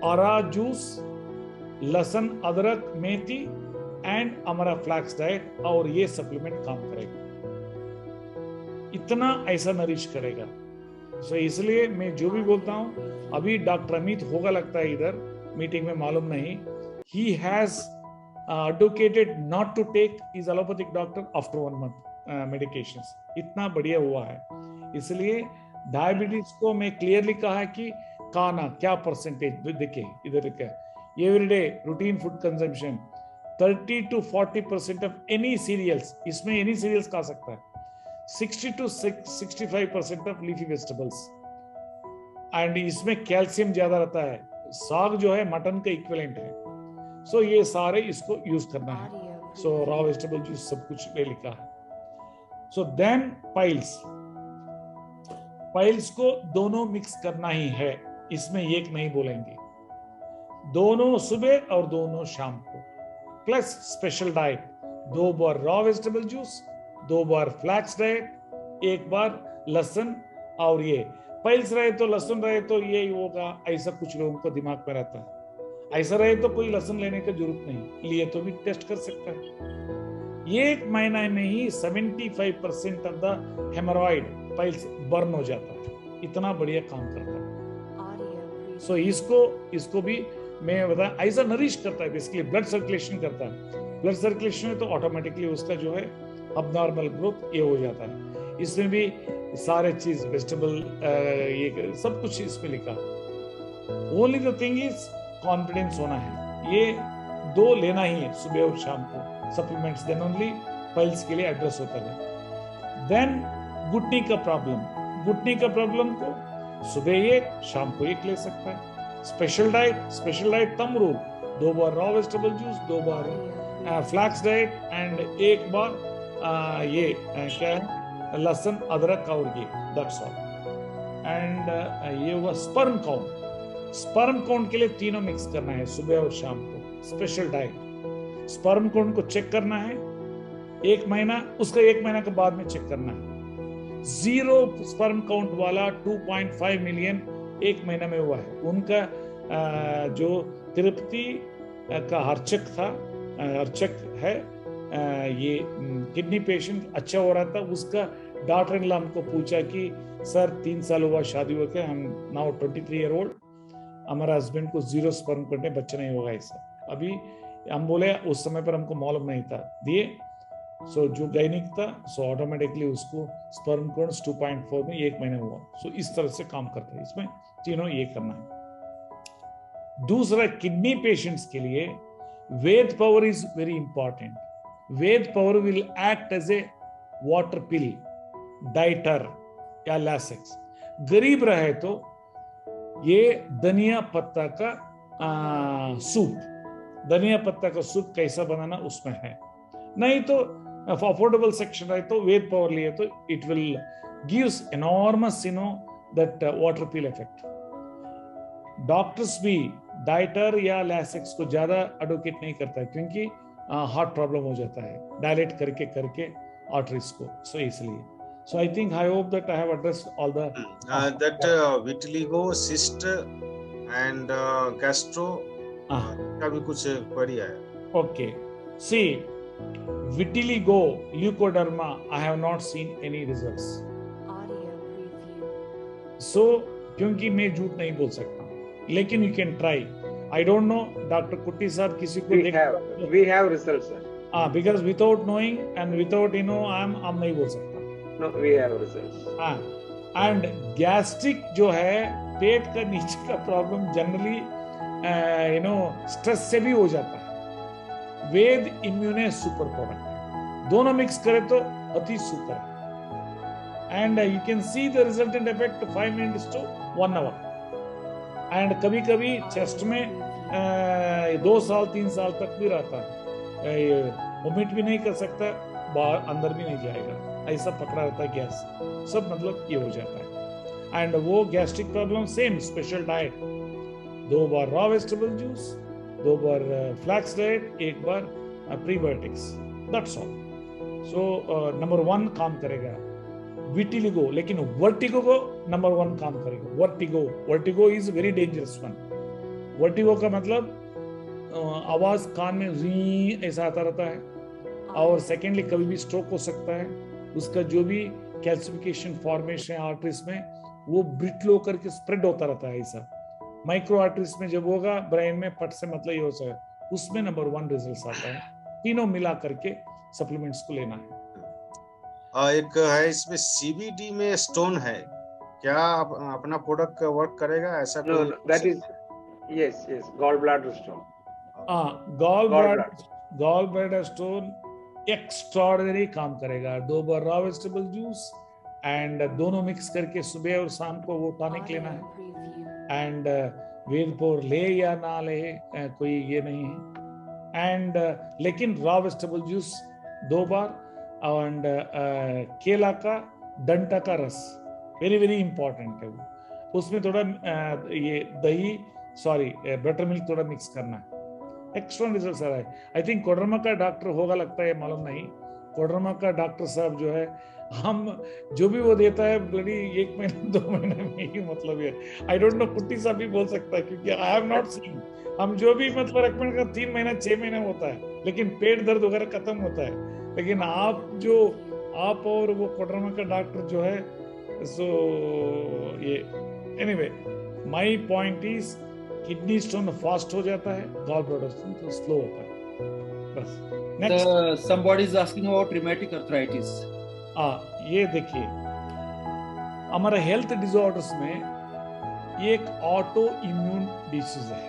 आरा जूस, लहसुन, अदरक, मेथी एंड हमारा फ्लैक्स डाइट और ये सप्लीमेंट काम करेगा, इतना ऐसा नरिश करेगा। सो इसलिए मैं जो भी बोलता हूं, अभी डॉक्टर अमित होगा लगता है इधर मीटिंग में, मालूम नहीं, he has advocated not to take his allopathic doctor after 1 month medications, इतना बढ़िया हुआ है। इसलिए डायबिटीज को मैं क्लियरली कहा है कि खाना क्या परसेंटेज, देखिए इधर लिखा है, everyday routine food consumption 30 to 40% of any cereals, इसमें एनी सीरियल्स खा सकता है, 60 to 65% of leafy vegetables, and इसमें कैल्शियम ज्यादा रहता है, साग जो है मटन का इक्विवेलेंट है। सो ये सारे इसको यूज करना है। सो रॉ वेजिटेबल जूस सब कुछ ले लिखा है। सो देन पाइल्स को दोनों मिक्स करना ही है, इसमें एक नहीं बोलेंगे, दोनों सुबह और दोनों शाम को, प्लस स्पेशल डाइट, 2 बार रॉ वेजिटेबल जूस, 2 बार फ्लैक्स डाइट, 1 बार लहसुन। और ये पाइल्स रहे तो लहसुन रहे तो ये होगा, ऐसा कुछ लोगों को दिमाग में रहता है। ऐसा रहे तो कोई लहसुन लेने की जरूरत नहीं, लिए तो भी टेस्ट कर सकता है। 1 महीना में ही 75% ऑफ द हेमोरॉइड पाइल्स बर्न हो जाता है, इतना बढ़िया काम करता है। सो इसको भी मैं बता, ऐसा नरिश करता है, बेसिकली ब्लड सर्कुलेशन करता है। ब्लड सर्कुलेशन है तो ऑटोमेटिकली उसका जो है अबनॉर्मल ग्रोथ ये हो जाता है। इसमें भी सारे चीज वेजिटेबल ये सब कुछ इसमें लिखा। Only the thing is confidence होना है। ये 2 लेना ही है सुबह और शाम को सप्लीमेंट्स, देन ओनली पाइल्स के लिए एड्रेस होता है। देन घुटने का प्रॉब्लम को सुबह एक शाम को एक ले सकता है। स्पेशल डाइट थंब रूल, 2 बार रॉ वेजिटेबल जूस, 2 बार फ्लैक्स डाइट एंड 1 बार ये क्या है लहसुन अदरक और ये, दैट्स ऑल। एंड ये हुआ स्पर्म काउंट के लिए तीनों मिक्स करना है सुबह और शाम को। स्पेशल डाइट स्पर्म काउंट को चेक करना है 1 महीना, उसका 1 महीना के बाद में चेक करना है। 0 स्पर्म काउंट वाला 2.5 मिलियन 1 महीना में हुआ है। उनका जो तिरुपति का अर्चक है ये किडनी पेशेंट अच्छा हो रहा था, उसका डॉक्टर ने हमको पूछा कि सर 3 साल हुआ शादी होकर, हम नाउ 23 ईयर ओल्ड, हमारा हस्बैंड को 0 स्पर्म करने बच्चा नहीं होगा ऐसा। अभी हम बोले उस समय पर हमको मालूम नहीं था, दिए सो जो गायनिक था सो ऑटोमेटिकली उसको स्पर्म काउंट 2.4 में 1 महीना हुआ। सो इस तरह से काम करता है। इसमें तीनों ये करना है। दूसरा, किडनी पेशेंट्स के लिए Ved power is very important. Ved power will act as a water pill, diuretic या लैसेक्स। गरीब रहे तो ये धनिया पत्ता का सूप कैसा बनाना उसमें है, नहीं तो अफोर्डेबल सेक्शन रहे तो वेद पावर लिए तो it will gives enormous that water pill effect. Doctors भी डाइटर या लैसेक्स को ज्यादा एडवोकेट नहीं करता है क्योंकि हार्ट प्रॉब्लम हो जाता है डायलेट करके आर्टरीज को, सो इसलिए so I think I hope that I have addressed all the that vitiligo, cyst and gastro का भी कुछ क्वेरी है। Okay, see, vitiligo, leukoderma, I have not seen any results. So क्योंकि मैं झूठ नहीं बोल सकता, लेकिन you can try. I don't know, Dr. Kutti साहब किसी को we have results, sir. Because without knowing and without I'm नहीं बोल सकता। No, we have results. And gastric जो है पेट का नीचे का प्रॉब्लम जनरली स्ट्रेस से भी हो जाता है। वेद इम्यूने सुपर प्रोडक्ट है, दोनों मिक्स करें तो अति सुपर है। And you can see the resultant effect 5 minutes to 1 hour। And कभी कभी चेस्ट में 2 साल 3 साल तक भी रहता है, वोमिट भी नहीं कर सकता, बाहर अंदर भी नहीं जाएगा, ऐसा पकड़ा रहता है गैस, सब मतलब ये हो जाता है। एंड वो gastric problem same special diet, 2 बार रॉ वेजिटेबल जूस, 2 बार फ्लैक्स डाइट, 1 बार prebiotics, that's all. So number 1 काम करेगा विटिलिगो, लेकिन वर्टिगो को नंबर 1 काम करेगा। Vertigo is very dangerous one. Vertigo का मतलब आवाज कान में री ऐसा आता रहता है, और सेकेंडली कभी भी स्ट्रोक हो सकता है। उसका जो भी कैल्सिफिकेशन फॉर्मेशन आर्टरीज में वो ब्रिटल होकर के स्प्रेड होता रहता है ऐसा। माइक्रो आर्टरीज में जब होगा ब्रेन में पट से मतलब ये हो सकता है, उसमें नंबर 1 रिजल्ट आता है। तीनों मिला करके सप्लीमेंट्स को लेना है। एक है इसमें CBD में स्टोन है, क्या अपना प्रोडक्ट वर्क करेगा ऐसा? No, that is yes, gall bladder stone. Gall bladder stone extraordinary काम करेगा। 2 बार रॉ वेजिटेबल जूस एंड दोनों मिक्स करके सुबह और शाम को वो टॉनिक लेना है। एंड वेद पावर ले या ना ले कोई ये नहीं है। एंड लेकिन raw vegetable juice 2 bar, and केला का डंटा का रस वेरी वेरी इंपॉर्टेंट है। वो उसमें थोड़ा ये दही बटर मिल्क थोड़ा मिक्स करना है। एक्स्ट्रा रिजल्ट आ रहा है। आई थिंक कोडरमा का डॉक्टर होगा, लगता है, मालूम नहीं। कोडरमा का डॉक्टर साहब जो है, हम जो भी वो देता है ब्लडी 1 महीने 2 महीने में ही मतलब है। आई डोंट नो, कुट्टी साहब भी बोल सकता है क्योंकि आई हैव नॉट सीन। हम जो भी मतलब रेकमेंड कर 3 महीना 6 महीना होता है, लेकिन पेट दर्द वगैरह खत्म होता है। लेकिन आप और वो कोडरमा का डॉक्टर जो है, सो ये anyway my point is kidney stone fast हो जाता है, गॉल ब्लैडर स्टोन तो स्लो होता है, बस। Next somebody is asking about rheumatic arthritis. ये देखिए, हमारे हेल्थ डिसऑर्डर्स में ये एक ऑटो इम्यून डिसीज है।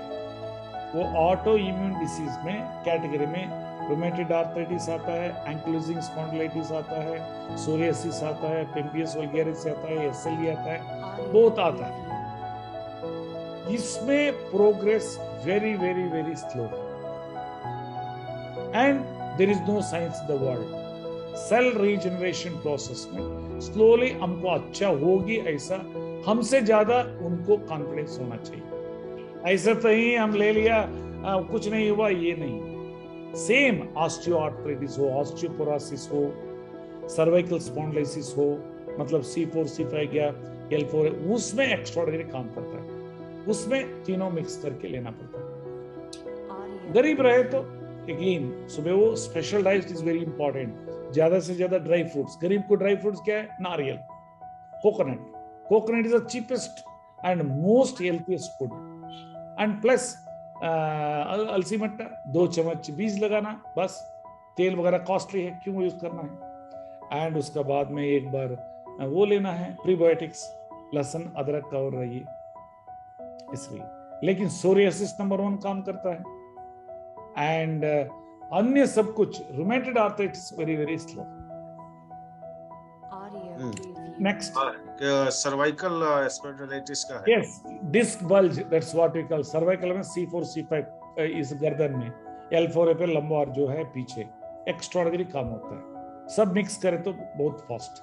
वो ऑटो इम्यून डिसीज में कैटेगरी में रूमेटॉइड आर्थराइटिस आता है, एंकिलोजिंग स्पॉन्डिलाइटिस आता है, सोरियासिस आता है, पेम्पियस वल्गैरिस आता है, एसएलई आता है, बहुत आता है। इसमें progress very very very slow and there is no science in the world. Cell regeneration process में स्लोली हमको अच्छा होगी, ऐसा हमसे ज्यादा उनको कॉन्फिडेंस होना चाहिए। ऐसा तो ही हम ले लिया कुछ नहीं हुआ, ये नहीं। सेम ऑस्टियोआर्थराइटिस हो, ऑस्टियोपोरोसिस हो, सर्वाइकल स्पॉन्डिलोसिस हो, मतलब C4 C5 या L4, उसमें एक्स्ट्राऑर्डिनरी काम करता है, उसमें तीनों मिक्स करके लेना पड़ता है। गरीब रहे तो अगेन सुबह वो special diet is very important, ज्यादा से ज्यादा ड्राई फ्रूट्स। गरीब को ड्राई फ्रूट्स क्या है? नारियल, coconut is the cheapest and most healthiest food. And plus अलसी मट्टा 2 चम्मच बीज लगाना, बस। तेल वगैरह कॉस्टली है, क्यों यूज करना है। एंड उसका बाद में एक बार वो लेना है प्रीबायोटिक्स, लहसुन अदरक का और ये, इसलिए। लेकिन सोरियासिस नंबर 1 काम करता है एंड अन्य सब कुछ rheumatoid arthritis very very slow. Next cervical spondylitis का है। Yes, disc bulge, that's what we call. Cervical में C4 C5 इस गर्दन में, L4 पे लंबार जो है पीछे, एक्स्ट्राऑर्डिनरी काम होता है। सब मिक्स करें तो बहुत फास्ट।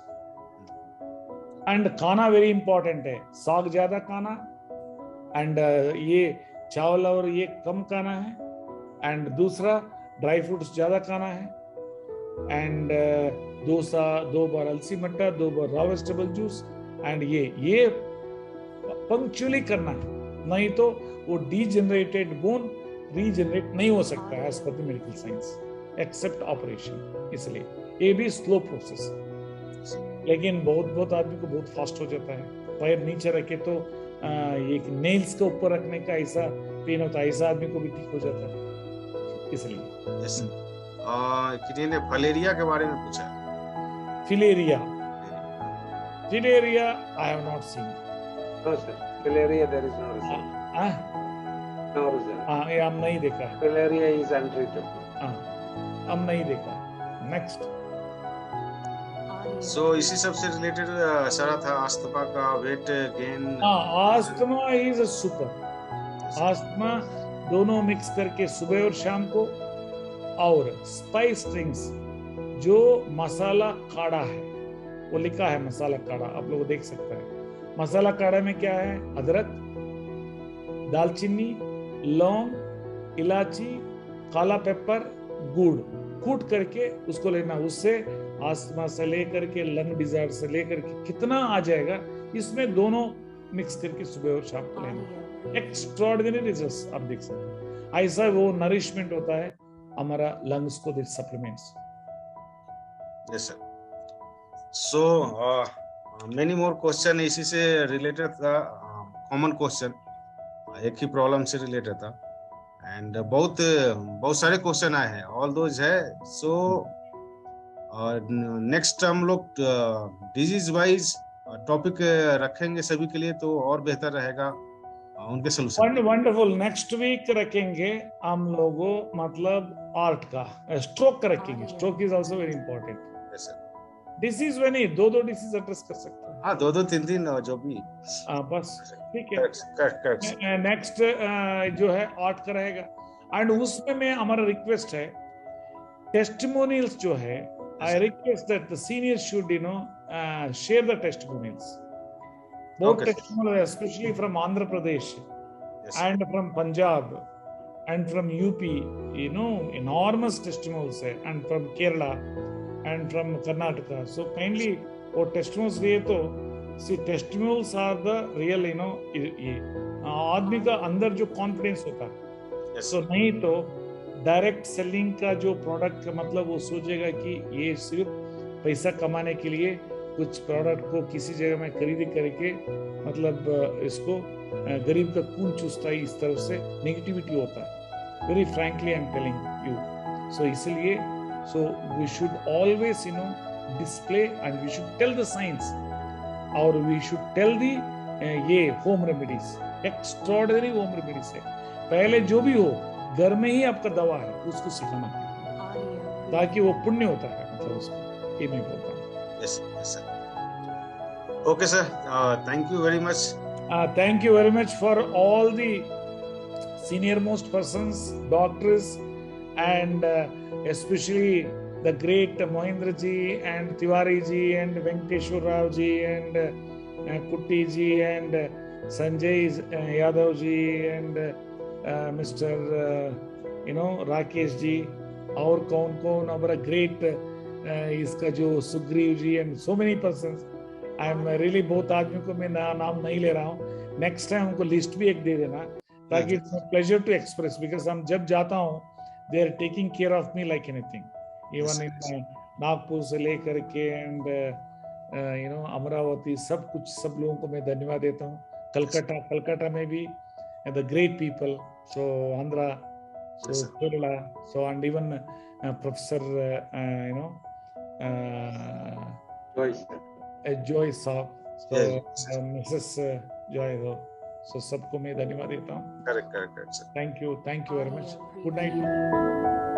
एंड खाना वेरी इंपॉर्टेंट है, साग ज्यादा खाना एंड ये चावल और ये कम खाना है। एंड दूसरा ड्राई फ्रूट्स ज्यादा खाना है। एंड 2 बार अलसी मट्टा, 2 बार रॉ वेजिटेबल जूस। एंड ये पंक्चुअली करना है, नहीं तो वो डीजेनरेटेड बोन रीजनरेट नहीं हो सकता है as per the medical science, except operation. इसलिए ये भी स्लो प्रोसेस। लेकिन बहुत आदमी को बहुत फास्ट हो जाता है। पैर नीचे रखे तो एक नेल्स के ऊपर रखने का ऐसा पेन होता है, ऐसा आदमी को भी ठीक हो जाता है, इसलिए। किसी ने फलेरिया के बारे में पूछा। Filaria I have not scene. No sir, filaria there is no result. No result. ये हम नहीं देखा। Filaria is untreatable. हम नहीं देखा। नेक्स्ट। सो इसी सब से रिलेटेड सारा था अस्थमा का weight gain. Asthma is super. Asthma दोनों मिक्स करके सुबह और शाम को, और स्पाइस ड्रिंक्स जो मसाला काढ़ा है, वो लिखा है मसाला काढ़ा, आप लोग देख सकते हैं। मसाला काढ़ा में क्या है? अदरक, दालचीनी, लौंग, इलायची, काला पेपर, गुड़ कूट करके उसको लेना। उससे अस्थमा से लेकर के लंग डिजायर से लेकर के कितना आ जाएगा, इसमें दोनों मिक्स करके सुबह और शाम को लेना। एक्स्ट्राऑर्डिनरी रिजल्ट्स आप देख सकते हैं। ऐसा वो नरिशमेंट होता है हमारा लंग्स को, this supplements. Yes sir. So many more question इसी से रिलेटेड था, कॉमन क्वेश्चन, एक ही प्रॉब्लम से रिलेटेड था। एंड बहुत सारे क्वेश्चन आए हैं, ऑल दोज है। सो नेक्स्ट हम लोग डिजीज वाइज टॉपिक रखेंगे सभी के लिए, तो और बेहतर रहेगा उनके सोल्यूशन। वंडरफुल। नेक्स्ट वीक रखेंगे हम लोगों, मतलब आर्ट का, स्ट्रोक का रखेंगे। Stroke is also very important. Yes sir. Disease में नहीं, 2 डिसीज एड्रेस कर सकते हैं। हाँ, 2 3 जो भी। बस ठीक है। करेक्ट। नेक्स्ट जो है आर्ट का रहेगा। एंड उसमें में हमारा रिक्वेस्ट है, टेस्टिमोनियल्स जो है, I request that the seniors should share the testimonials. Both testimonials, especially from Andhra Pradesh, yes, and from Punjab and from UP, enormous testimonials, and from Kerala and from Karnataka. So kindly, वो testimonials लिए तो, see, testimonials are the real, आदमी का अंदर जो confidence होता है। yes. So नहीं तो डायरेक्ट सेलिंग का जो प्रोडक्ट का मतलब वो सोचेगा कि ये सिर्फ पैसा कमाने के लिए कुछ प्रोडक्ट को किसी जगह में खरीदी करके, मतलब इसको गरीब का खून चूसता है, इस तरफ से नेगेटिविटी होता है। Very frankly I am telling you, So इसलिए so we should always display and we should tell the science or we should tell the ये home remedies, extraordinary home remedies है. पहले जो भी हो घर में ही आपका दवा है उसको सिखाना ताकि वो पुण्य होता है, मतलब उसको ये मैं बोलता हूँ. Yes, yes, sir. Okay, sir. Thank you very much. Thank you very much for all the senior most persons, doctors, and especially the great Mohendra ji and Tiwari ji and Venkateshwar Rao ji and Kutti ji and Sanjay Yadav ji and Mr. Rakesh ji, और कौन हमारा great इसका जो सुग्रीव जी and so many persons. I am really बहुत आदमियों को मैं नाम नहीं ले रहा हूँ. नेक्स्ट टाइम उनको लिस्ट भी एक दे देना ताकि it's pleasure to express, because हम जब जाता हूँ they are taking care of me like anything, even in Nagpur से लेकर के एंड अमरावती सब कुछ, सब लोगों को मैं धन्यवाद देता हूँ. कलकत्ता में भी the great people, so Andhra, so Kerala, so and even professor Joy साहब, so Mrs. Joy हो, so सबको मैं धन्यवाद देता हूँ. Correct, sir. Thank you very much. Good night.